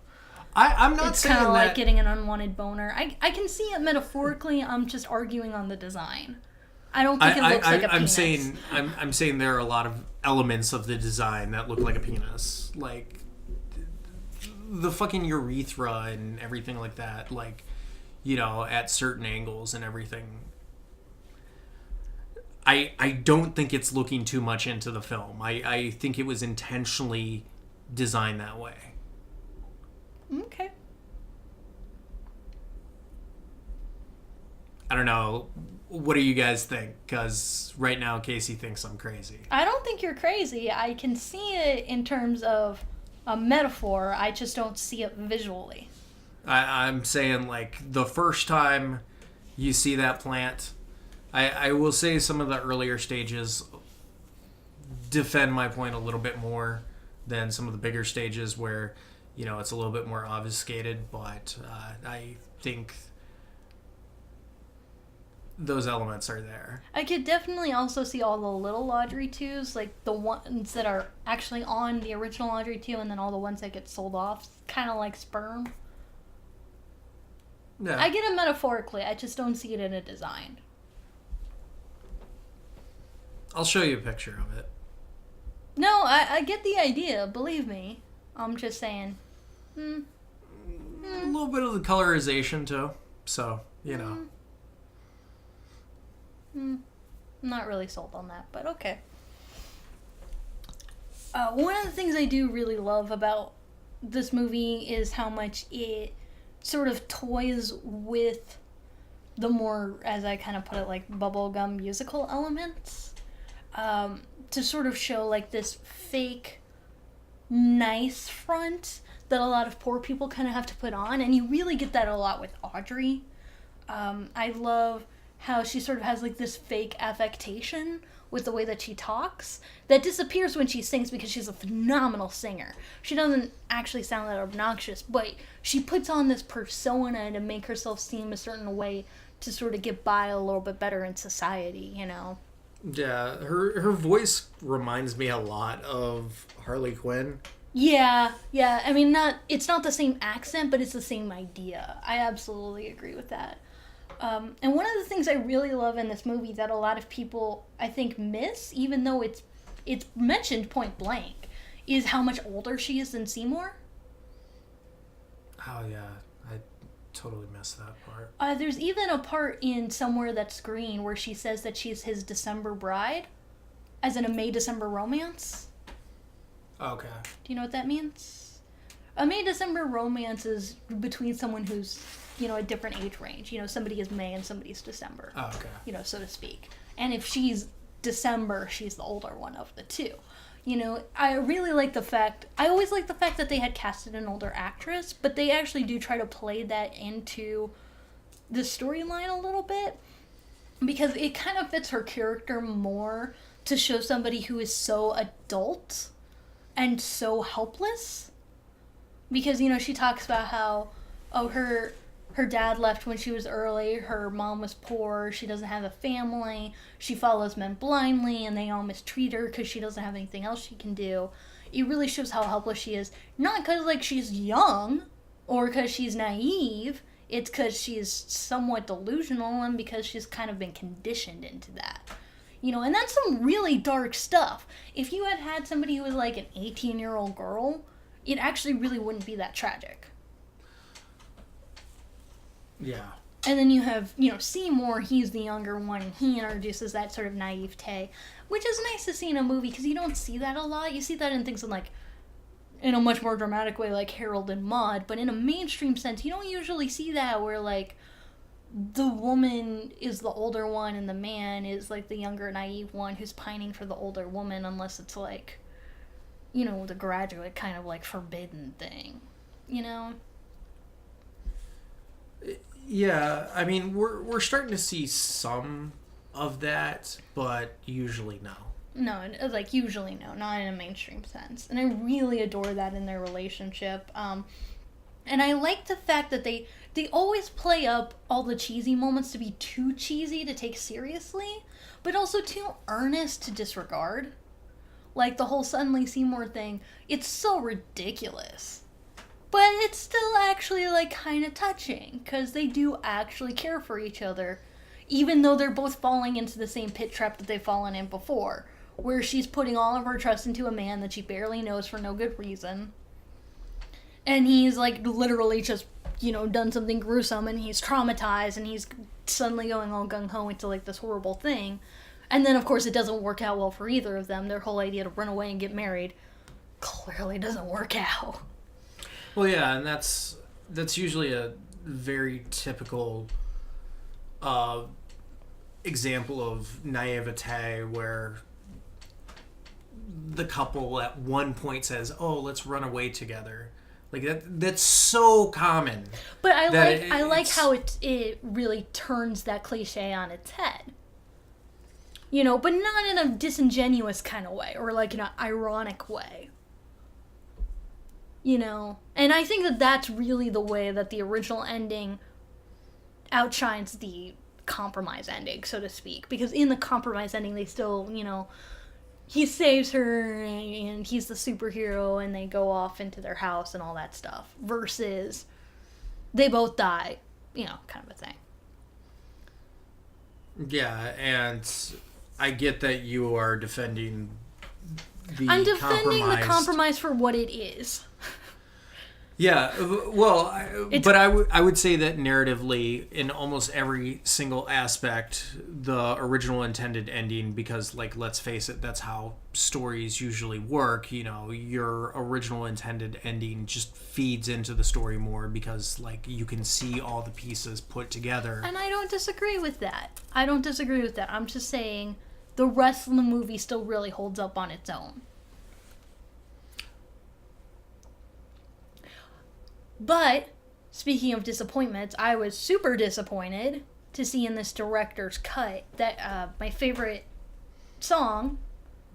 I'm not It's saying kind of that. like getting an unwanted boner. I can see it metaphorically. I'm just arguing on the design. I don't think it looks like a penis. I'm saying there are a lot of elements of the design that look like a penis, like the fucking urethra and everything like that, like, you know, at certain angles and everything. I don't think it's looking too much into the film. I think it was intentionally designed that way. Okay. I don't know. What do you guys think? Because right now Casey thinks I'm crazy. I don't think you're crazy. I can see it in terms of a metaphor. I just don't see it visually. I'm saying, like, the first time you see that plant, I will say some of the earlier stages defend my point a little bit more than some of the bigger stages where, you know, it's a little bit more obfuscated, but I think those elements are there. I could definitely also see all the little Audrey 2s, like the ones that are actually on the original Audrey 2 and then all the ones that get sold off, kind of like sperm. Yeah. I get it metaphorically, I just don't see it in a design. I'll show you a picture of it. No, I get the idea, believe me. I'm just saying. A little bit of the colorization, too. So, you know. I'm not really sold on that, but okay. One of the things I do really love about this movie is how much it sort of toys with the more, as I kind of put it, like bubblegum musical elements. To sort of show like this fake nice front that a lot of poor people kind of have to put on, and you really get that a lot with Audrey. I love how she sort of has like this fake affectation with the way that she talks that disappears when she sings because she's a phenomenal singer. She doesn't actually sound that obnoxious, but she puts on this persona to make herself seem a certain way to sort of get by a little bit better in society, you know? Yeah, her voice reminds me a lot of Harley Quinn. Yeah. I mean, it's not the same accent, but it's the same idea. I absolutely agree with that. And one of the things I really love in this movie that a lot of people, I think, miss, even though it's mentioned point blank, is how much older she is than Seymour. Oh, yeah. I totally missed that part. There's even a part in Somewhere That's Green where she says that she's his December bride, as in a May-December romance. Okay. Do you know what that means? A May-December romance is between someone who's, you know, a different age range. You know, somebody is May and somebody's December. Oh, okay. You know, so to speak. And if she's December, she's the older one of the two. You know, I really like the fact... I always like the fact that they had casted an older actress, but they actually do try to play that into the storyline a little bit, because it kind of fits her character more to show somebody who is so adult and so helpless. Because, you know, she talks about how, her dad left when she was early, her mom was poor, she doesn't have a family, she follows men blindly, and they all mistreat her because she doesn't have anything else she can do. It really shows how helpless she is. Not because, like, she's young, or because she's naive, it's because she's somewhat delusional, and because she's kind of been conditioned into that. You know, and that's some really dark stuff. If you had somebody who was, like, an 18-year-old girl, it actually really wouldn't be that tragic. Yeah. And then you have, you know, Seymour, he's the younger one, and he introduces that sort of naivete, which is nice to see in a movie, because you don't see that a lot. You see that in things in a much more dramatic way, like Harold and Maude, but in a mainstream sense, you don't usually see that, where, like, the woman is the older one, and the man is, like, the younger, naive one who's pining for the older woman, unless it's, like, you know, the Graduate kind of, like, forbidden thing, you know? Yeah, I mean, we're starting to see some of that, but usually no. No, like, usually no, not in a mainstream sense. And I really adore that in their relationship. And I like the fact that they always play up all the cheesy moments to be too cheesy to take seriously, but also too earnest to disregard. Like, the whole Suddenly Seymour thing, it's so ridiculous. But it's still actually, like, kind of touching, because they do actually care for each other, even though they're both falling into the same pit trap that they've fallen in before, where she's putting all of her trust into a man that she barely knows for no good reason. And he's, like, literally just, done something gruesome, and he's traumatized, and he's suddenly going all gung-ho into, like, this horrible thing. And then, of course, it doesn't work out well for either of them. Their whole idea to run away and get married clearly doesn't work out. Well, yeah, and that's usually a very typical example of naivete, where the couple at one point says, "Oh, let's run away together." Like that's so common. But I like how it really turns that cliche on its head. But not in a disingenuous kind of way, or like in an ironic way. And I think that that's really the way that the original ending outshines the compromise ending, so to speak. Because in the compromise ending, they still, he saves her and he's the superhero and they go off into their house and all that stuff. Versus they both die, kind of a thing. Yeah, and I get that you are defending I'm defending the compromise for what it is. Yeah, well, I would say that narratively, in almost every single aspect, the original intended ending, because, like, let's face it, that's how stories usually work. Your original intended ending just feeds into the story more because, like, you can see all the pieces put together. And I don't disagree with that. I'm just saying the rest of the movie still really holds up on its own. But, speaking of disappointments, I was super disappointed to see in this director's cut that my favorite song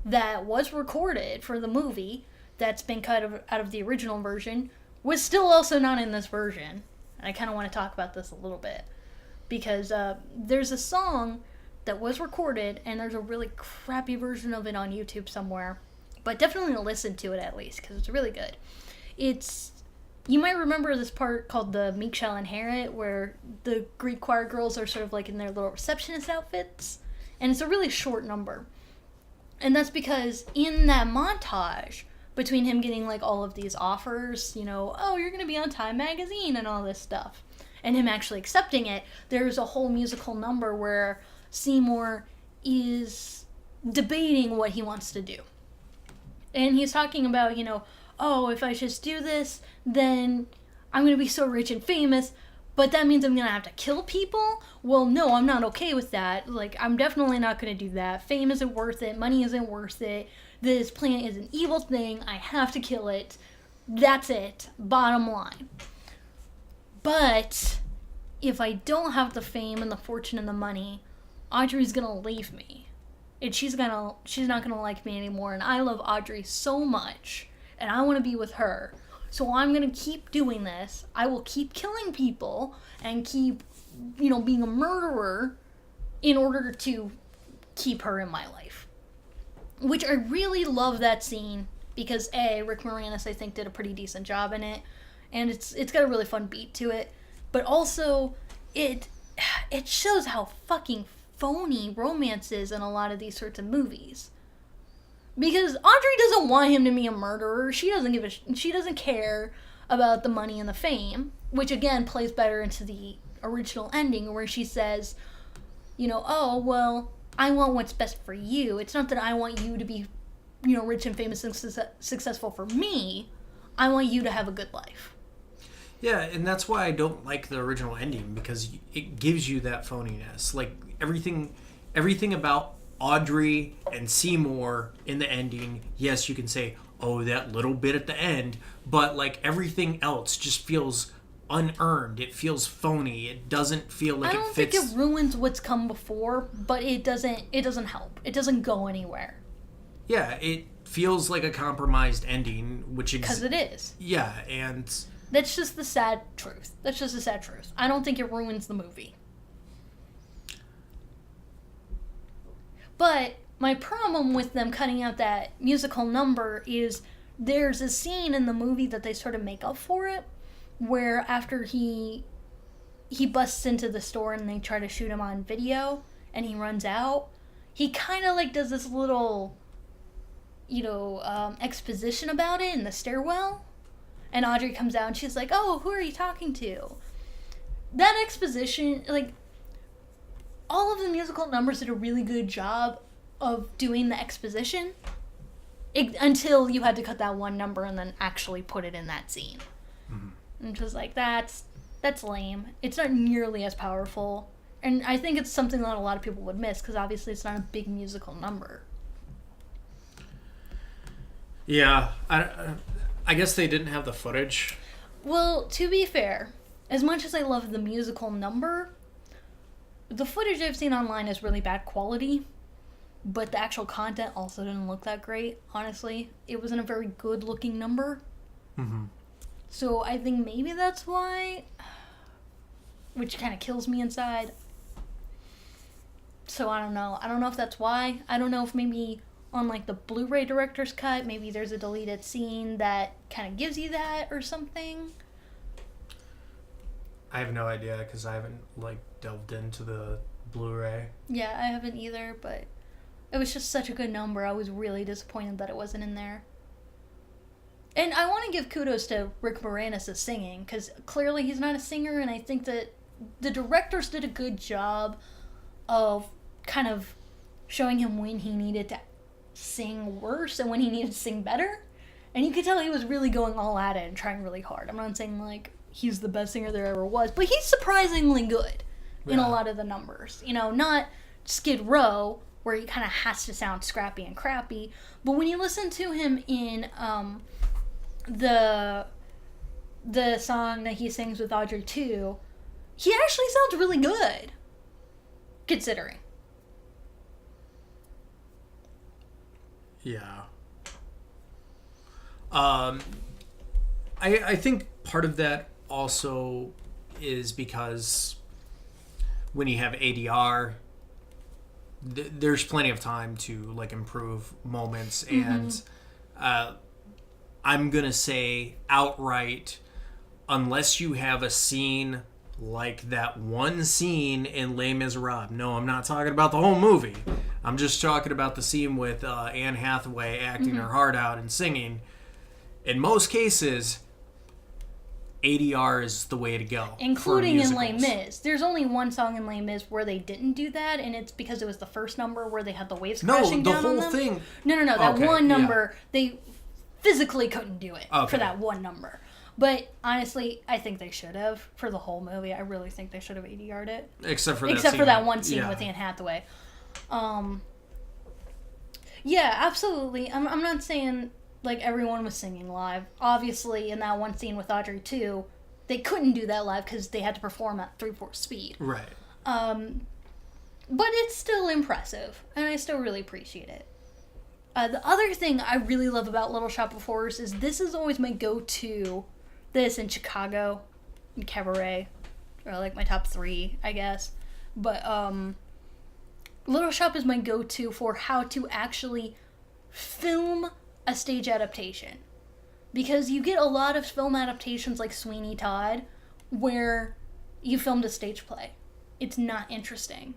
that was recorded for the movie, that's been cut out of the original version, was still also not in this version. And I kind of want to talk about this a little bit. Because there's a song that was recorded, and there's a really crappy version of it on YouTube somewhere. But definitely listen to it at least, because it's really good. You might remember this part called the Meek Shall Inherit, where the Greek choir girls are sort of like in their little receptionist outfits. And it's a really short number. And that's because in that montage, between him getting like all of these offers, oh, you're going to be on Time Magazine and all this stuff, and him actually accepting it, there's a whole musical number where Seymour is debating what he wants to do. And he's talking about, oh, if I just do this, then I'm going to be so rich and famous, but that means I'm going to have to kill people? Well, no, I'm not okay with that. Like, I'm definitely not going to do that. Fame isn't worth it. Money isn't worth it. This plant is an evil thing. I have to kill it. That's it. Bottom line. But if I don't have the fame and the fortune and the money, Audrey's going to leave me. And she's not going to like me anymore. And I love Audrey so much. And I want to be with her. So I'm going to keep doing this. I will keep killing people and keep, being a murderer in order to keep her in my life. Which I really love that scene because Rick Moranis, I think, did a pretty decent job in it. And it's got a really fun beat to it. But also, it shows how fucking phony romance is in a lot of these sorts of movies. Because Audrey doesn't want him to be a murderer. She doesn't care about the money and the fame, which again plays better into the original ending where she says, oh, well, I want what's best for you. It's not that I want you to be, rich and famous and successful for me. I want you to have a good life. Yeah, and that's why I don't like the original ending, because it gives you that phoniness. Like, everything about Audrey and Seymour in the ending, yes, you can say, oh, that little bit at the end, but like everything else just feels unearned. It feels phony. It doesn't feel like it fits. I don't think it ruins what's come before, but it doesn't help. It doesn't go anywhere. Yeah, it feels like a compromised ending, which because it is. Yeah, and that's just the sad truth. I don't think it ruins the movie. But my problem with them cutting out that musical number is there's a scene in the movie that they sort of make up for it, where after he busts into the store and they try to shoot him on video and he runs out, he kind of like does this little, exposition about it in the stairwell. And Audrey comes out and she's like, oh, who are you talking to? That exposition, like, all of the musical numbers did a really good job of doing the exposition until you had to cut that one number and then actually put it in that scene. Mm-hmm. And just like, that's lame. It's not nearly as powerful. And I think it's something that a lot of people would miss because obviously it's not a big musical number. Yeah, I guess they didn't have the footage. Well, to be fair, as much as I love the musical number, the footage I've seen online is really bad quality, but the actual content also didn't look that great, honestly. It wasn't a very good-looking number. Mm-hmm. So I think maybe that's why, which kind of kills me inside. So I don't know. I don't know if that's why. I don't know if maybe on like the Blu-ray director's cut, maybe there's a deleted scene that kind of gives you that or something. I have no idea because I haven't like delved into the Blu-ray. Yeah, I haven't either, but it was just such a good number. I was really disappointed that it wasn't in there. And I want to give kudos to Rick Moranis' singing, because clearly he's not a singer, and I think that the directors did a good job of kind of showing him when he needed to sing worse and when he needed to sing better. And you could tell he was really going all at it and trying really hard. I'm not saying, like, he's the best singer there ever was, but he's surprisingly good in a lot of the numbers. Not Skid Row, where he kind of has to sound scrappy and crappy, but when you listen to him in the song that he sings with Audrey 2, he actually sounds really good, considering. Yeah. I think part of that also is because when you have ADR, there's plenty of time to like improve moments, and I'm gonna say outright, unless you have a scene like that one scene in Les Miserables. No, I'm not talking about the whole movie. I'm just talking about the scene with Anne Hathaway acting her heart out and singing. In most cases, ADR is the way to go. Including in Les Mis. There's only one song in Les Mis where they didn't do that, and it's because it was the first number where they had the waves crashing down on them. No, the whole thing. No. That one number, they physically couldn't do it for that one number. But honestly, I think they should have for the whole movie. I really think they should have ADR'd it. Except for that one scene with Anne Hathaway. Yeah, absolutely. I'm not saying like everyone was singing live. Obviously, in that one scene with Audrey 2, they couldn't do that live because they had to perform at 3/4 speed. Right. But it's still impressive, and I still really appreciate it. The other thing I really love about Little Shop of Horrors is this is always my go-to. This in Chicago, and Cabaret, or like my top 3, I guess. But Little Shop is my go-to for how to actually film a stage adaptation. Because you get a lot of film adaptations like Sweeney Todd where you filmed a stage play. It's not interesting.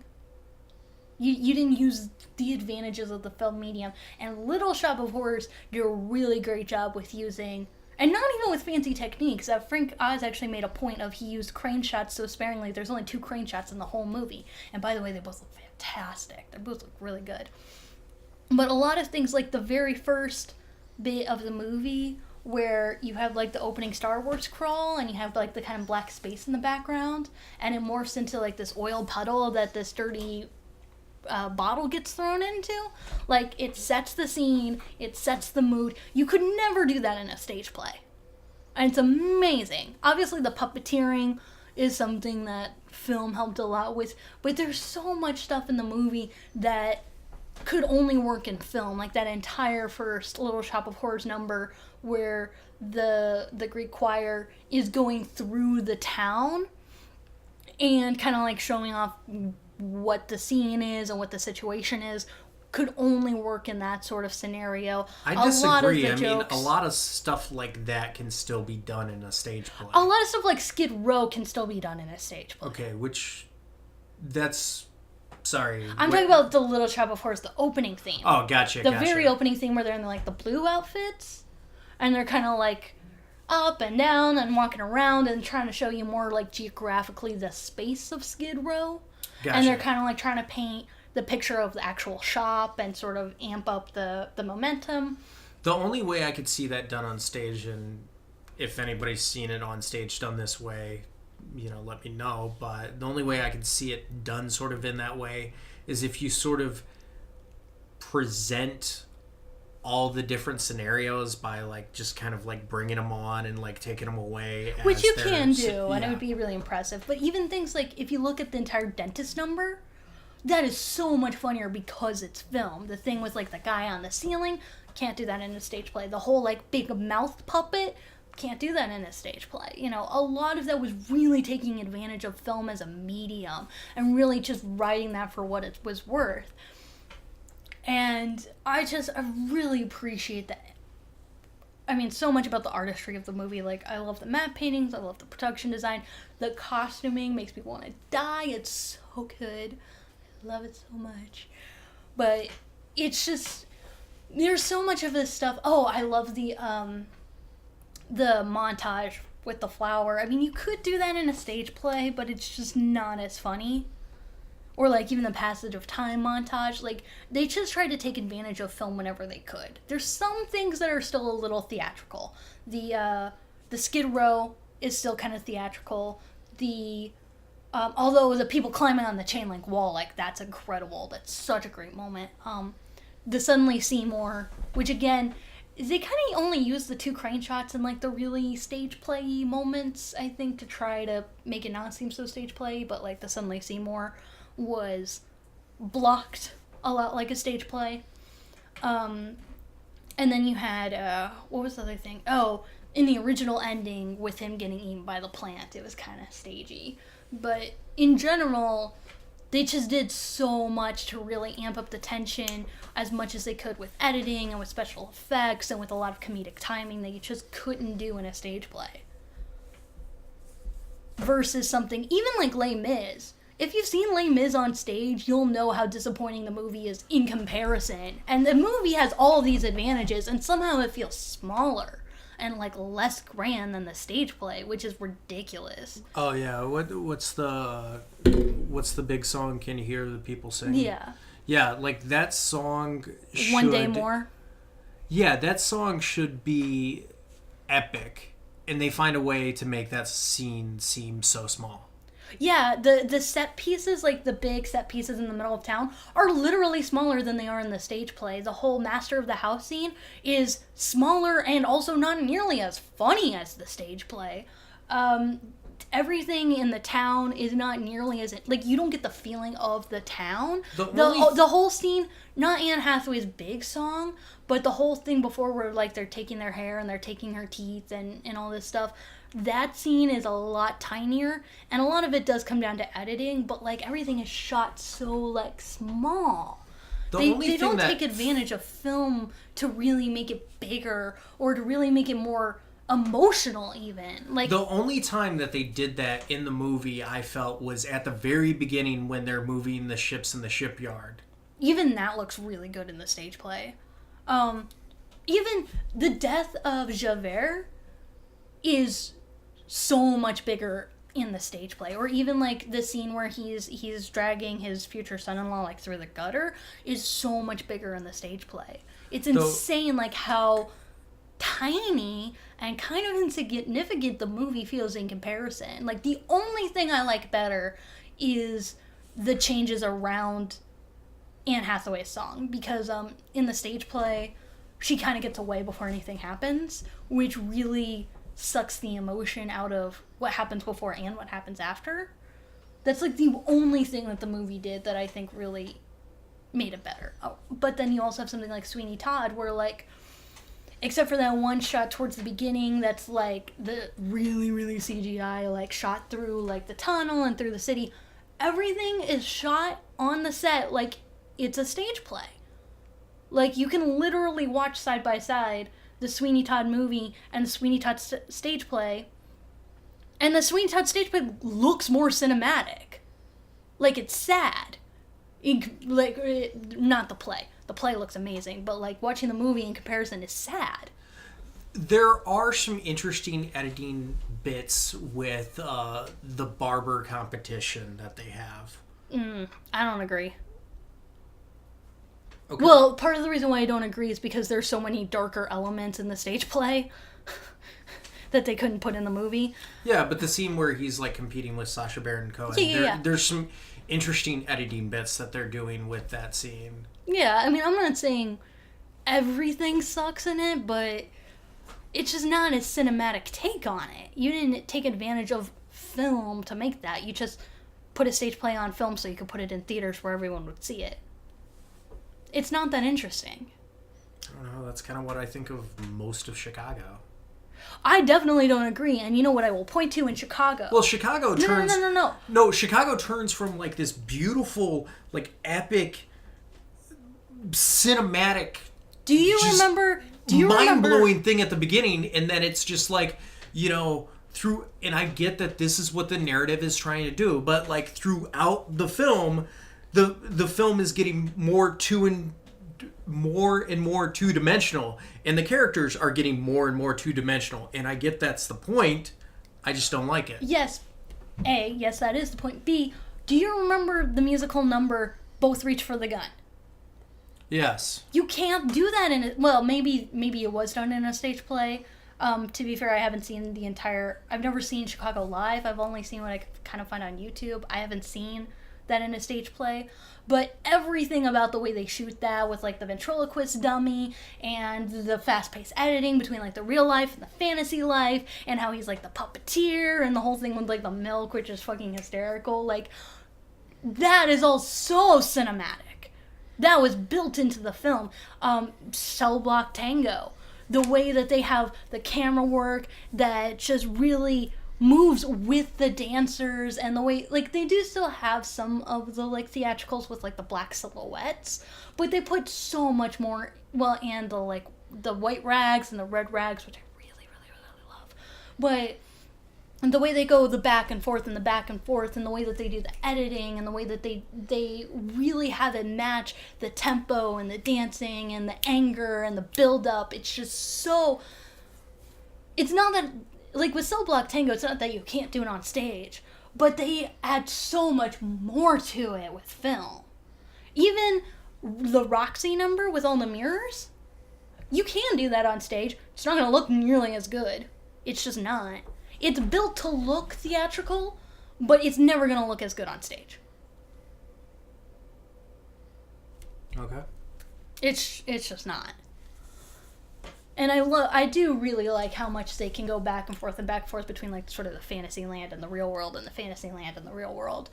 You didn't use the advantages of the film medium. And Little Shop of Horrors did a really great job with using, and not even with fancy techniques. Frank Oz actually made a point of he used crane shots so sparingly. There's only 2 crane shots in the whole movie. And by the way, they both look fantastic. They both look really good. But a lot of things like the very first bit of the movie where you have like the opening Star Wars crawl and you have like the kind of black space in the background and it morphs into like this oil puddle that this dirty bottle gets thrown into. Like, it sets the scene, it sets the mood. You could never do that in a stage play. And it's amazing. Obviously the puppeteering is something that film helped a lot with, but there's so much stuff in the movie that could only work in film, like that entire first Little Shop of Horrors number where the Greek choir is going through the town and kind of like showing off what the scene is and what the situation is. could only work in that sort of scenario. I A lot of disagree. the I mean, jokes, a lot of stuff like that can still be done in a stage play. a lot of stuff like Skid Row can still be done in a stage play. Okay, that's sorry. I'm talking about the Little Shop of Horrors, the opening theme. Oh, gotcha. The very opening theme where they're in like the blue outfits, and they're kind of like up and down and walking around and trying to show you more like geographically the space of Skid Row. Gotcha. And they're kind of like trying to paint the picture of the actual shop and sort of amp up the momentum. The only way I could see that done on stage, and if anybody's seen it on stage done this way, let me know. But the only way I could see it done sort of in that way is if you sort of present all the different scenarios by like just kind of like bringing them on and like taking them away. Which you can do, and it would be really impressive. But even things like if you look at the entire dentist number, that is so much funnier because it's filmed. The thing with like the guy on the ceiling, can't do that in a stage play. The whole like big mouth puppet, can't do that in a stage play. A lot of that was really taking advantage of film as a medium and really just writing that for what it was worth. And I really appreciate that. I mean, so much about the artistry of the movie. Like, I love the matte paintings, I love the production design, the costuming makes me want to die. It's so good. I love it so much. But it's just, there's so much of this stuff. Oh, I love the montage with the flower. I mean, you could do that in a stage play, but it's just not as funny. Or like even the passage of time montage. Like, they just tried to take advantage of film whenever they could. There's some things that are still a little theatrical. The Skid Row is still kind of theatrical. Although the people climbing on the chain link wall, like, that's incredible. That's such a great moment. The Suddenly Seymour, which again, they kind of only use the 2 crane shots in like the really stage play moments, I think, to try to make it not seem so stage play. But like the Suddenly Seymour was blocked a lot like a stage play. And then you had, what was the other thing? Oh, in the original ending with him getting eaten by the plant, it was kind of stagey. But in general, they just did so much to really amp up the tension as much as they could with editing and with special effects and with a lot of comedic timing that you just couldn't do in a stage play. Versus something, even like Les Mis. If you've seen Les Mis on stage, you'll know how disappointing the movie is in comparison. And the movie has all these advantages, and somehow it feels smaller and like less grand than the stage play, which is ridiculous. Oh yeah, what's the big song? Can you hear the people sing? Yeah, like that song. One Day More. Yeah, that song should be epic, and they find a way to make that scene seem so small. Yeah, the set pieces, like the big set pieces in the middle of town, are literally smaller than they are in the stage play. The whole Master of the House scene is smaller and also not nearly as funny as the stage play. Everything in the town is not nearly as... Like, you don't get the feeling of the town. The whole scene, not Anne Hathaway's big song, but the whole thing before where, like, they're taking their hair and they're taking her teeth and all this stuff... That scene is a lot tinier, and a lot of it does come down to editing, but like everything is shot so like small. They don't take advantage of film to really make it bigger or to really make it more emotional even. Like, the only time that they did that in the movie, I felt, was at the very beginning when they're moving the ships in the shipyard. Even that looks really good in the stage play. Even the death of Javert is so much bigger in the stage play, or even like the scene where he's dragging his future son-in-law like through the gutter is so much bigger in the stage play. It's insane like how tiny and kind of insignificant the movie feels in comparison. Like, the only thing I like better is the changes around Anne Hathaway's song, because in the stage play she kind of gets away before anything happens, which really sucks the emotion out of what happens before and what happens after. That's like the only thing that the movie did that I think really made it better. Oh, but then you also have something like Sweeney Todd where, like, except for that one shot towards the beginning that's like the really, really CGI, like shot through like the tunnel and through the city, everything is shot on the set like it's a stage play. Like, you can literally watch side by side the Sweeney Todd movie and the Sweeney Todd stage play, and the Sweeney Todd stage play looks more cinematic. Like, it's sad. Not the play. The play looks amazing, but, like, watching the movie in comparison is sad. There are some interesting editing bits with the barber competition that they have. I don't agree. Okay. Well, part of the reason why I don't agree is because there's so many darker elements in the stage play that they couldn't put in the movie. Yeah, but the scene where he's like competing with Sacha Baron Cohen, Yeah. there's some interesting editing bits that they're doing with that scene. Yeah, I mean, I'm not saying everything sucks in it, but it's just not a cinematic take on it. You didn't take advantage of film to make that. You just put a stage play on film so you could put it in theaters where everyone would see it. It's not that interesting. I don't know, that's kind of what I think of most of Chicago. I definitely don't agree, and you know what I will point to in Chicago? Well, Chicago turns... No. No, Chicago turns from like this beautiful, like epic, cinematic... Do you remember... mind-blowing thing at the beginning, and then it's just like, you know, through... And I get that this is what the narrative is trying to do, but like throughout the film... The film is getting more and more two-dimensional, and the characters are getting more and more two-dimensional, and I get that's the point. I just don't like it. Yes. A, yes, that is the point. B, do you remember the musical number Both Reach for the Gun? Yes. You can't do that in a... Well, maybe it was done in a stage play. To be fair, I haven't seen the entire... I've never seen Chicago live. I've only seen what I could kind of find on YouTube. I haven't seen that in a stage play, but everything about the way they shoot that with like the ventriloquist dummy and the fast-paced editing between like the real life and the fantasy life, and how he's like the puppeteer and the whole thing with like the milk, which is fucking hysterical, like that is all so cinematic. That was built into the film. Cell Block Tango, the way that they have the camera work that just really moves with the dancers, and the way, like, they do still have some of the, like, theatricals with, like, the black silhouettes, but they put so much more, well, and the, like, the white rags and the red rags, which I really, really, really love, but the way they go the back and forth and the back and forth, and the way that they do the editing, and the way that they really have it match the tempo and the dancing and the anger and the build-up, it's just so... It's not that... Like, with Cell Block Tango, it's not that you can't do it on stage, but they add so much more to it with film. Even the Roxy number with all the mirrors, you can do that on stage. It's not going to look nearly as good. It's just not. It's built to look theatrical, but it's never going to look as good on stage. Okay. It's just not. And I do really like how much they can go back and forth between, like, sort of the fantasy land and the real world, and the fantasy land and the real world.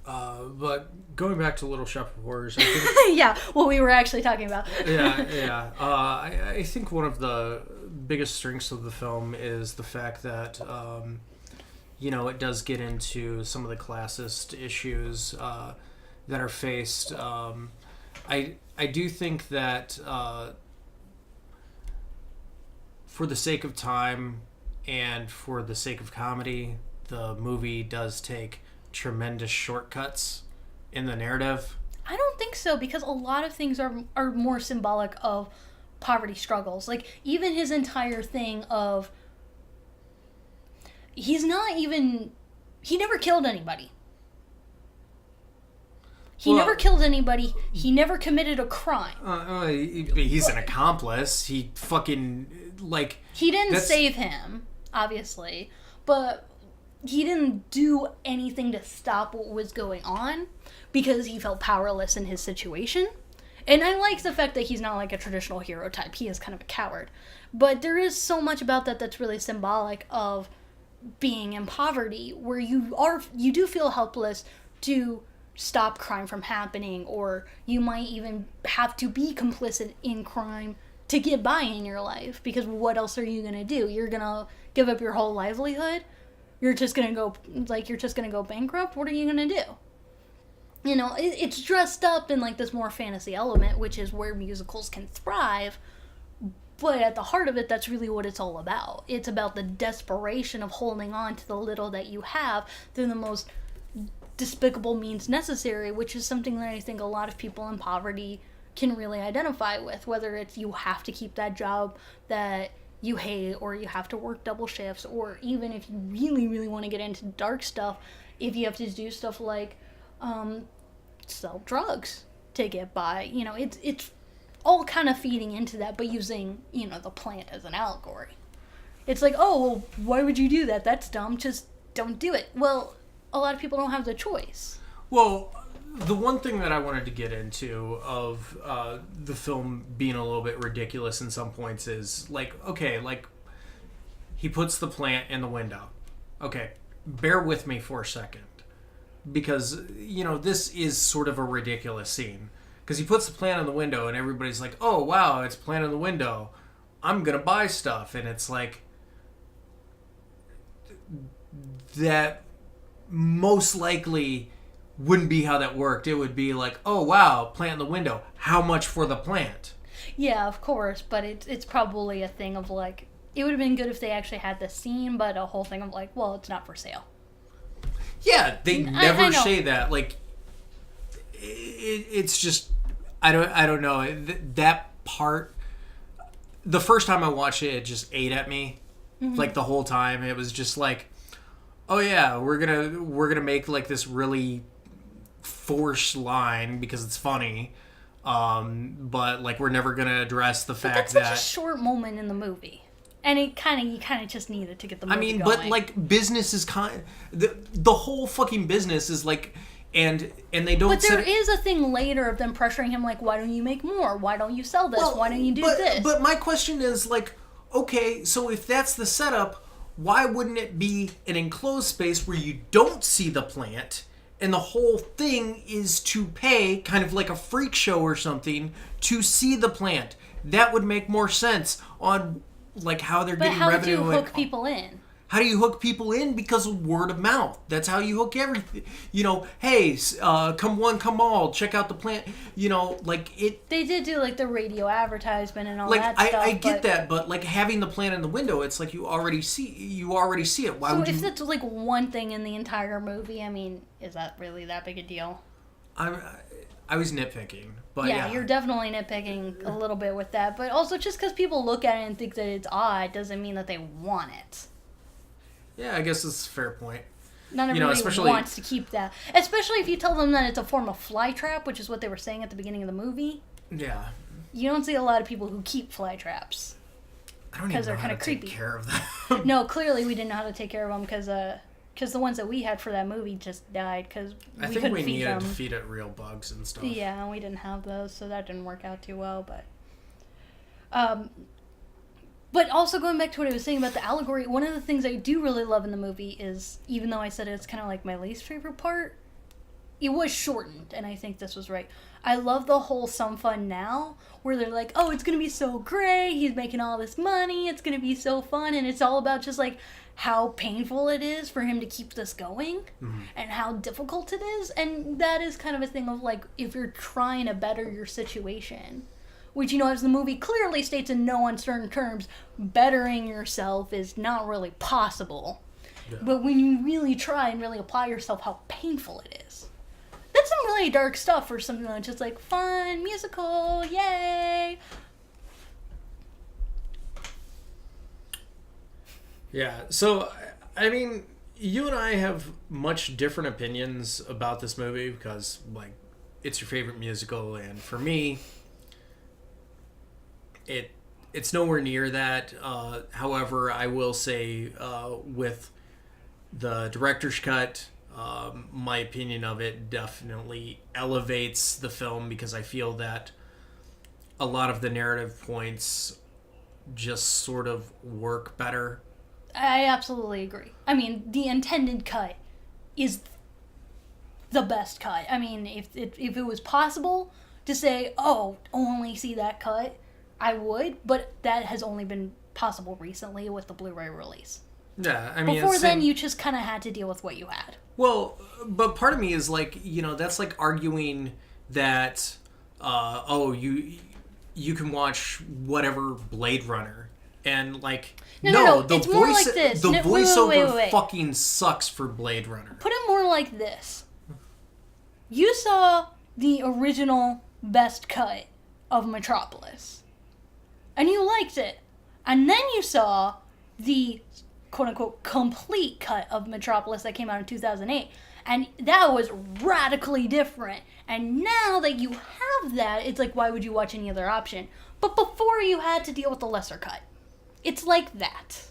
But going back to Little Shop of Horrors, I think... Yeah, what we were actually talking about. yeah. I think one of the biggest strengths of the film is the fact that, you know, it does get into some of the classist issues that are faced. I do think that for the sake of time and for the sake of comedy, the movie does take tremendous shortcuts in the narrative. I don't think so, because a lot of things are more symbolic of poverty struggles. Like, even his entire thing of... He never killed anybody. He never killed anybody. He never committed a crime. He's an accomplice. He fucking, like... He didn't save him, obviously, but he didn't do anything to stop what was going on because he felt powerless in his situation. And I like the fact that he's not like a traditional hero type. He is kind of a coward. But there is so much about that that's really symbolic of being in poverty, where you do feel helpless to stop crime from happening, or you might even have to be complicit in crime to get by in your life, because what else are you going to do? You're going to give up your whole livelihood? You're just going to go bankrupt? What are you going to do? You know, it's dressed up in like this more fantasy element, which is where musicals can thrive. But at the heart of it, that's really what it's all about. It's about the desperation of holding on to the little that you have through the most despicable means necessary, which is something that I think a lot of people in poverty can really identify with. Whether it's you have to keep that job that you hate, or you have to work double shifts, or even if you really, really want to get into dark stuff, if you have to do stuff like sell drugs to get by. You know, it's all kind of feeding into that, but using, you know, the plant as an allegory. It's like, oh, well, why would you do that? That's dumb. Just don't do it. Well, a lot of people don't have the choice. Well, the one thing that I wanted to get into of the film being a little bit ridiculous in some points is, like, okay, like, he puts the plant in the window. Okay, bear with me for a second. Because, you know, this is sort of a ridiculous scene. Because he puts the plant in the window and everybody's like, oh, wow, it's a plant in the window. I'm going to buy stuff. And it's like, that most likely wouldn't be how that worked. It would be like, oh, wow, plant in the window. How much for the plant? Yeah, of course, but it's probably a thing of like, it would have been good if they actually had the scene, but a whole thing of like, well, it's not for sale. Yeah, they never I know. say that. Like, it's just, I don't know. That part, the first time I watched it, it just ate at me. Mm-hmm. Like, the whole time. It was just like, oh yeah, we're gonna make like this really forced line because it's funny. But like, we're never gonna address the fact that's that such a short moment in the movie. And you kind of just need it to get the movie going. but like, business is the whole fucking business is like, and they don't. But there is a thing later of them pressuring him, like, why don't you make more? Why don't you sell this? Why don't you do this? But my question is, like, okay, so if that's the setup, why wouldn't it be an enclosed space where you don't see the plant, and the whole thing is to pay, kind of like a freak show or something, to see the plant? That would make more sense on, like, how they're getting revenue. But how do you hook people in? How do you hook people in? Because of word of mouth. That's how you hook everything. You know, hey, come one, come all, check out the plant. You know, like, it... They did do, like, the radio advertisement and all like, that stuff. I get that, but, like, having the plant in the window, it's like you already see it. Why would you... So if that's, like, one thing in the entire movie, I mean, is that really that big a deal? I was nitpicking, but yeah. You're definitely nitpicking a little bit with that. But also, just because people look at it and think that it's odd doesn't mean that they want it. Yeah, I guess that's a fair point. Not everybody wants to keep that. Especially if you tell them that it's a form of fly trap, which is what they were saying at the beginning of the movie. Yeah. You don't see a lot of people who keep fly traps. I don't even know how to take care of them. No, clearly we didn't know how to take care of them because the ones that we had for that movie just died because we couldn't feed them. I think we needed to feed it real bugs and stuff. Yeah, and we didn't have those, so that didn't work out too well. But also going back to what I was saying about the allegory, one of the things I do really love in the movie is, even though I said it's kind of like my least favorite part, it was shortened, and I think this was right. I love the whole Some Fun Now, where they're like, oh, it's going to be so great, he's making all this money, it's going to be so fun, and it's all about just like how painful it is for him to keep this going, and how difficult it is, and that is kind of a thing of like, if you're trying to better your situation, which, you know, as the movie clearly states in no uncertain terms, bettering yourself is not really possible. Yeah. But when you really try and really apply yourself, how painful it is. That's some really dark stuff for something that's just like, fun, musical, yay! Yeah, so, I mean, you and I have much different opinions about this movie because, like, it's your favorite musical, and for me... It's nowhere near that. However, I will say with the director's cut, my opinion of it definitely elevates the film because I feel that a lot of the narrative points just sort of work better. I absolutely agree. I mean, the intended cut is the best cut. I mean, if it was possible to say, oh, only see that cut, I would, but that has only been possible recently with the Blu-ray release. Yeah, I mean... Before then, you just kind of had to deal with what you had. Well, but part of me is like, that's like arguing that, you can watch whatever Blade Runner, and like, No. the It's more voice, like this. the No, voiceover wait. fucking sucks for Blade Runner. Put it more like this. You saw the original best cut of Metropolis, and you liked it. And then you saw the quote-unquote complete cut of Metropolis that came out in 2008. And that was radically different. And now that you have that, it's like, why would you watch any other option? But before, you had to deal with the lesser cut. It's like that.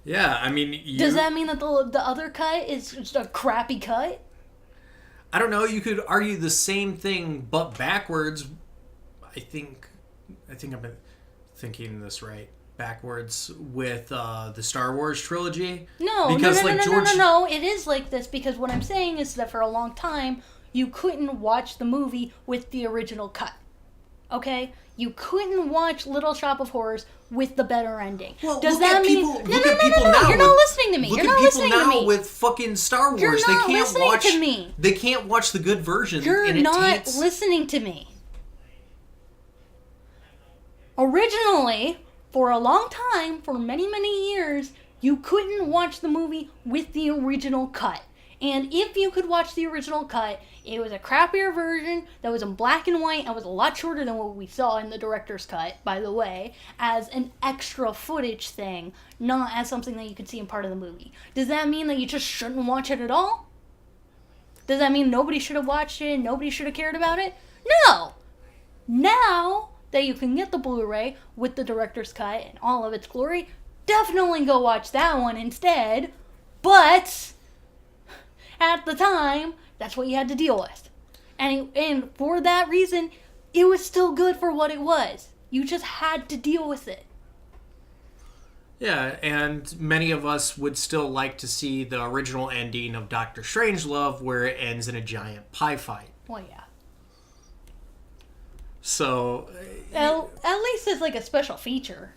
Yeah, I mean, Does that mean that the other cut is just a crappy cut? I don't know. You could argue the same thing, but backwards. I think I've been thinking this right. Backwards with the Star Wars trilogy. No. It is like this because what I'm saying is that for a long time you couldn't watch the movie with the original cut. Okay, you couldn't watch Little Shop of Horrors with the better ending. Well, Does that mean? No. You're not listening to me. Look You're at not people listening to now me. with fucking Star Wars. You're not they can't listening watch. to me. They can't watch the good version. You're and not listening to me. Originally, for a long time, for many, many years, you couldn't watch the movie with the original cut. And if you could watch the original cut, it was a crappier version that was in black and white and was a lot shorter than what we saw in the director's cut, by the way, as an extra footage thing, not as something that you could see in part of the movie. Does that mean that you just shouldn't watch it at all? Does that mean nobody should have watched it and nobody should have cared about it? No! Now that you can get the Blu-ray with the director's cut and all of its glory, definitely go watch that one instead. But at the time, that's what you had to deal with. And for that reason, it was still good for what it was. You just had to deal with it. Yeah, and many of us would still like to see the original ending of Doctor Strangelove where it ends in a giant pie fight. Well, yeah. So... At least it's like a special feature.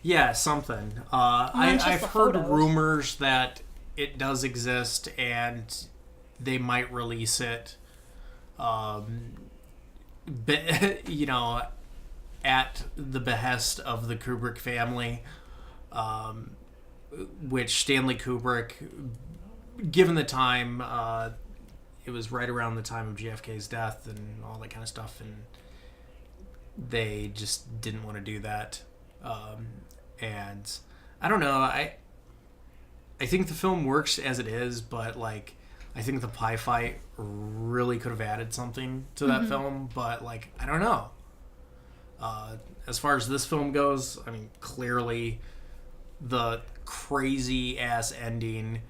Yeah, something. I've heard rumors that it does exist and they might release it, at the behest of the Kubrick family, which Stanley Kubrick, given the time, it was right around the time of JFK's death and all that kind of stuff, and they just didn't want to do that. And I don't know, I think the film works as it is, but like I think the pie fight really could have added something to that film, but like I don't know. As far as this film goes, I mean, clearly the crazy ass ending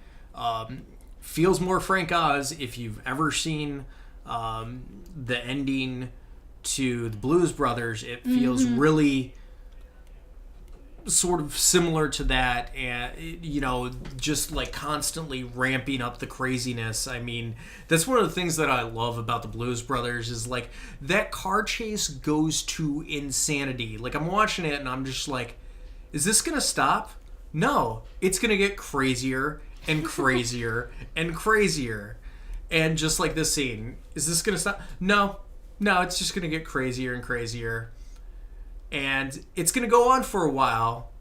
feels more Frank Oz. If you've ever seen the ending to the Blues Brothers, it feels really sort of similar to that, and just like constantly ramping up the craziness. I mean, that's one of the things that I love about the Blues Brothers is like that car chase goes to insanity. Like I'm watching it and I'm just like, is this gonna stop? No, it's gonna get crazier and crazier and crazier. And just like this scene, is this gonna stop? No, it's just gonna get crazier and crazier. And it's going to go on for a while,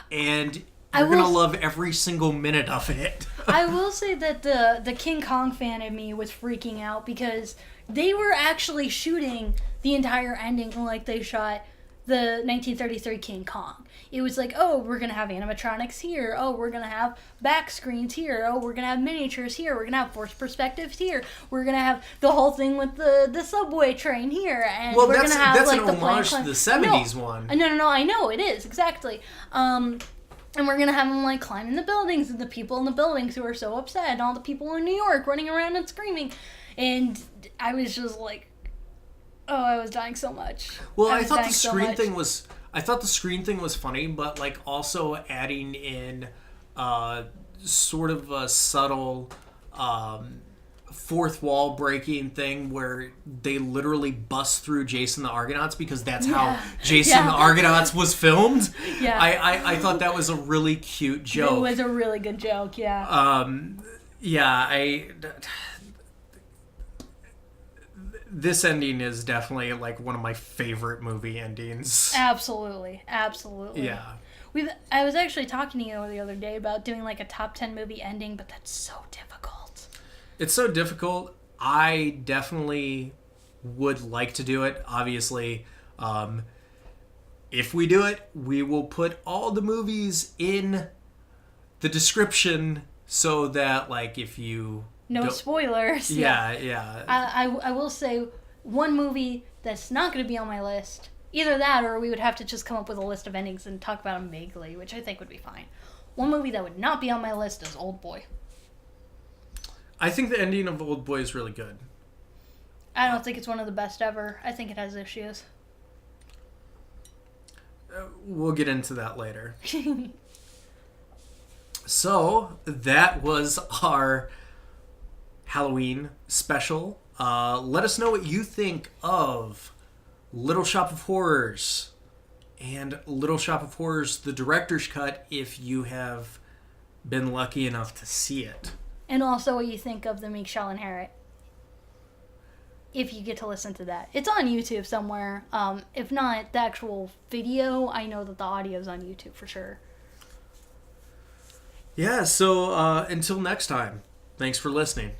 and you're going to love every single minute of it. I will say that the King Kong fan in me was freaking out because they were actually shooting the entire ending like they shot the 1933 King Kong. It was like, oh, we're going to have animatronics here. Oh, we're going to have back screens here. Oh, we're going to have miniatures here. We're going to have forced perspectives here. We're going to have the whole thing with the subway train here. And we're going to have that's like an the homage to the 70s one. No, I know it is, exactly. And we're going to have them like climbing the buildings and the people in the buildings who are so upset and all the people in New York running around and screaming. And I was just like, oh, I was dying so much. Well, I thought the screen thing was... I thought the screen thing was funny, but like also adding in sort of a subtle fourth wall breaking thing where they literally bust through Jason the Argonauts because that's how Jason the Argonauts was filmed. Yeah. I thought that was a really cute joke. It was a really good joke, yeah. This ending is definitely like one of my favorite movie endings. Absolutely. Yeah. I was actually talking to you the other day about doing like a top 10 movie ending, but that's so difficult. It's so difficult. I definitely would like to do it. Obviously, if we do it, we will put all the movies in the description so that, like, if you... No spoilers. Yeah. I will say one movie that's not going to be on my list. Either that or we would have to just come up with a list of endings and talk about them vaguely, which I think would be fine. One movie that would not be on my list is Old Boy. I think the ending of Old Boy is really good. I don't think it's one of the best ever. I think it has issues. We'll get into that later. So, that was our Halloween special. Let us know what you think of Little Shop of Horrors and Little Shop of Horrors, the director's cut, if you have been lucky enough to see it. And also what you think of The Meek Shall Inherit. If you get to listen to that. It's on YouTube somewhere. If not, the actual video, I know that the audio's on YouTube for sure. Yeah, so until next time, thanks for listening.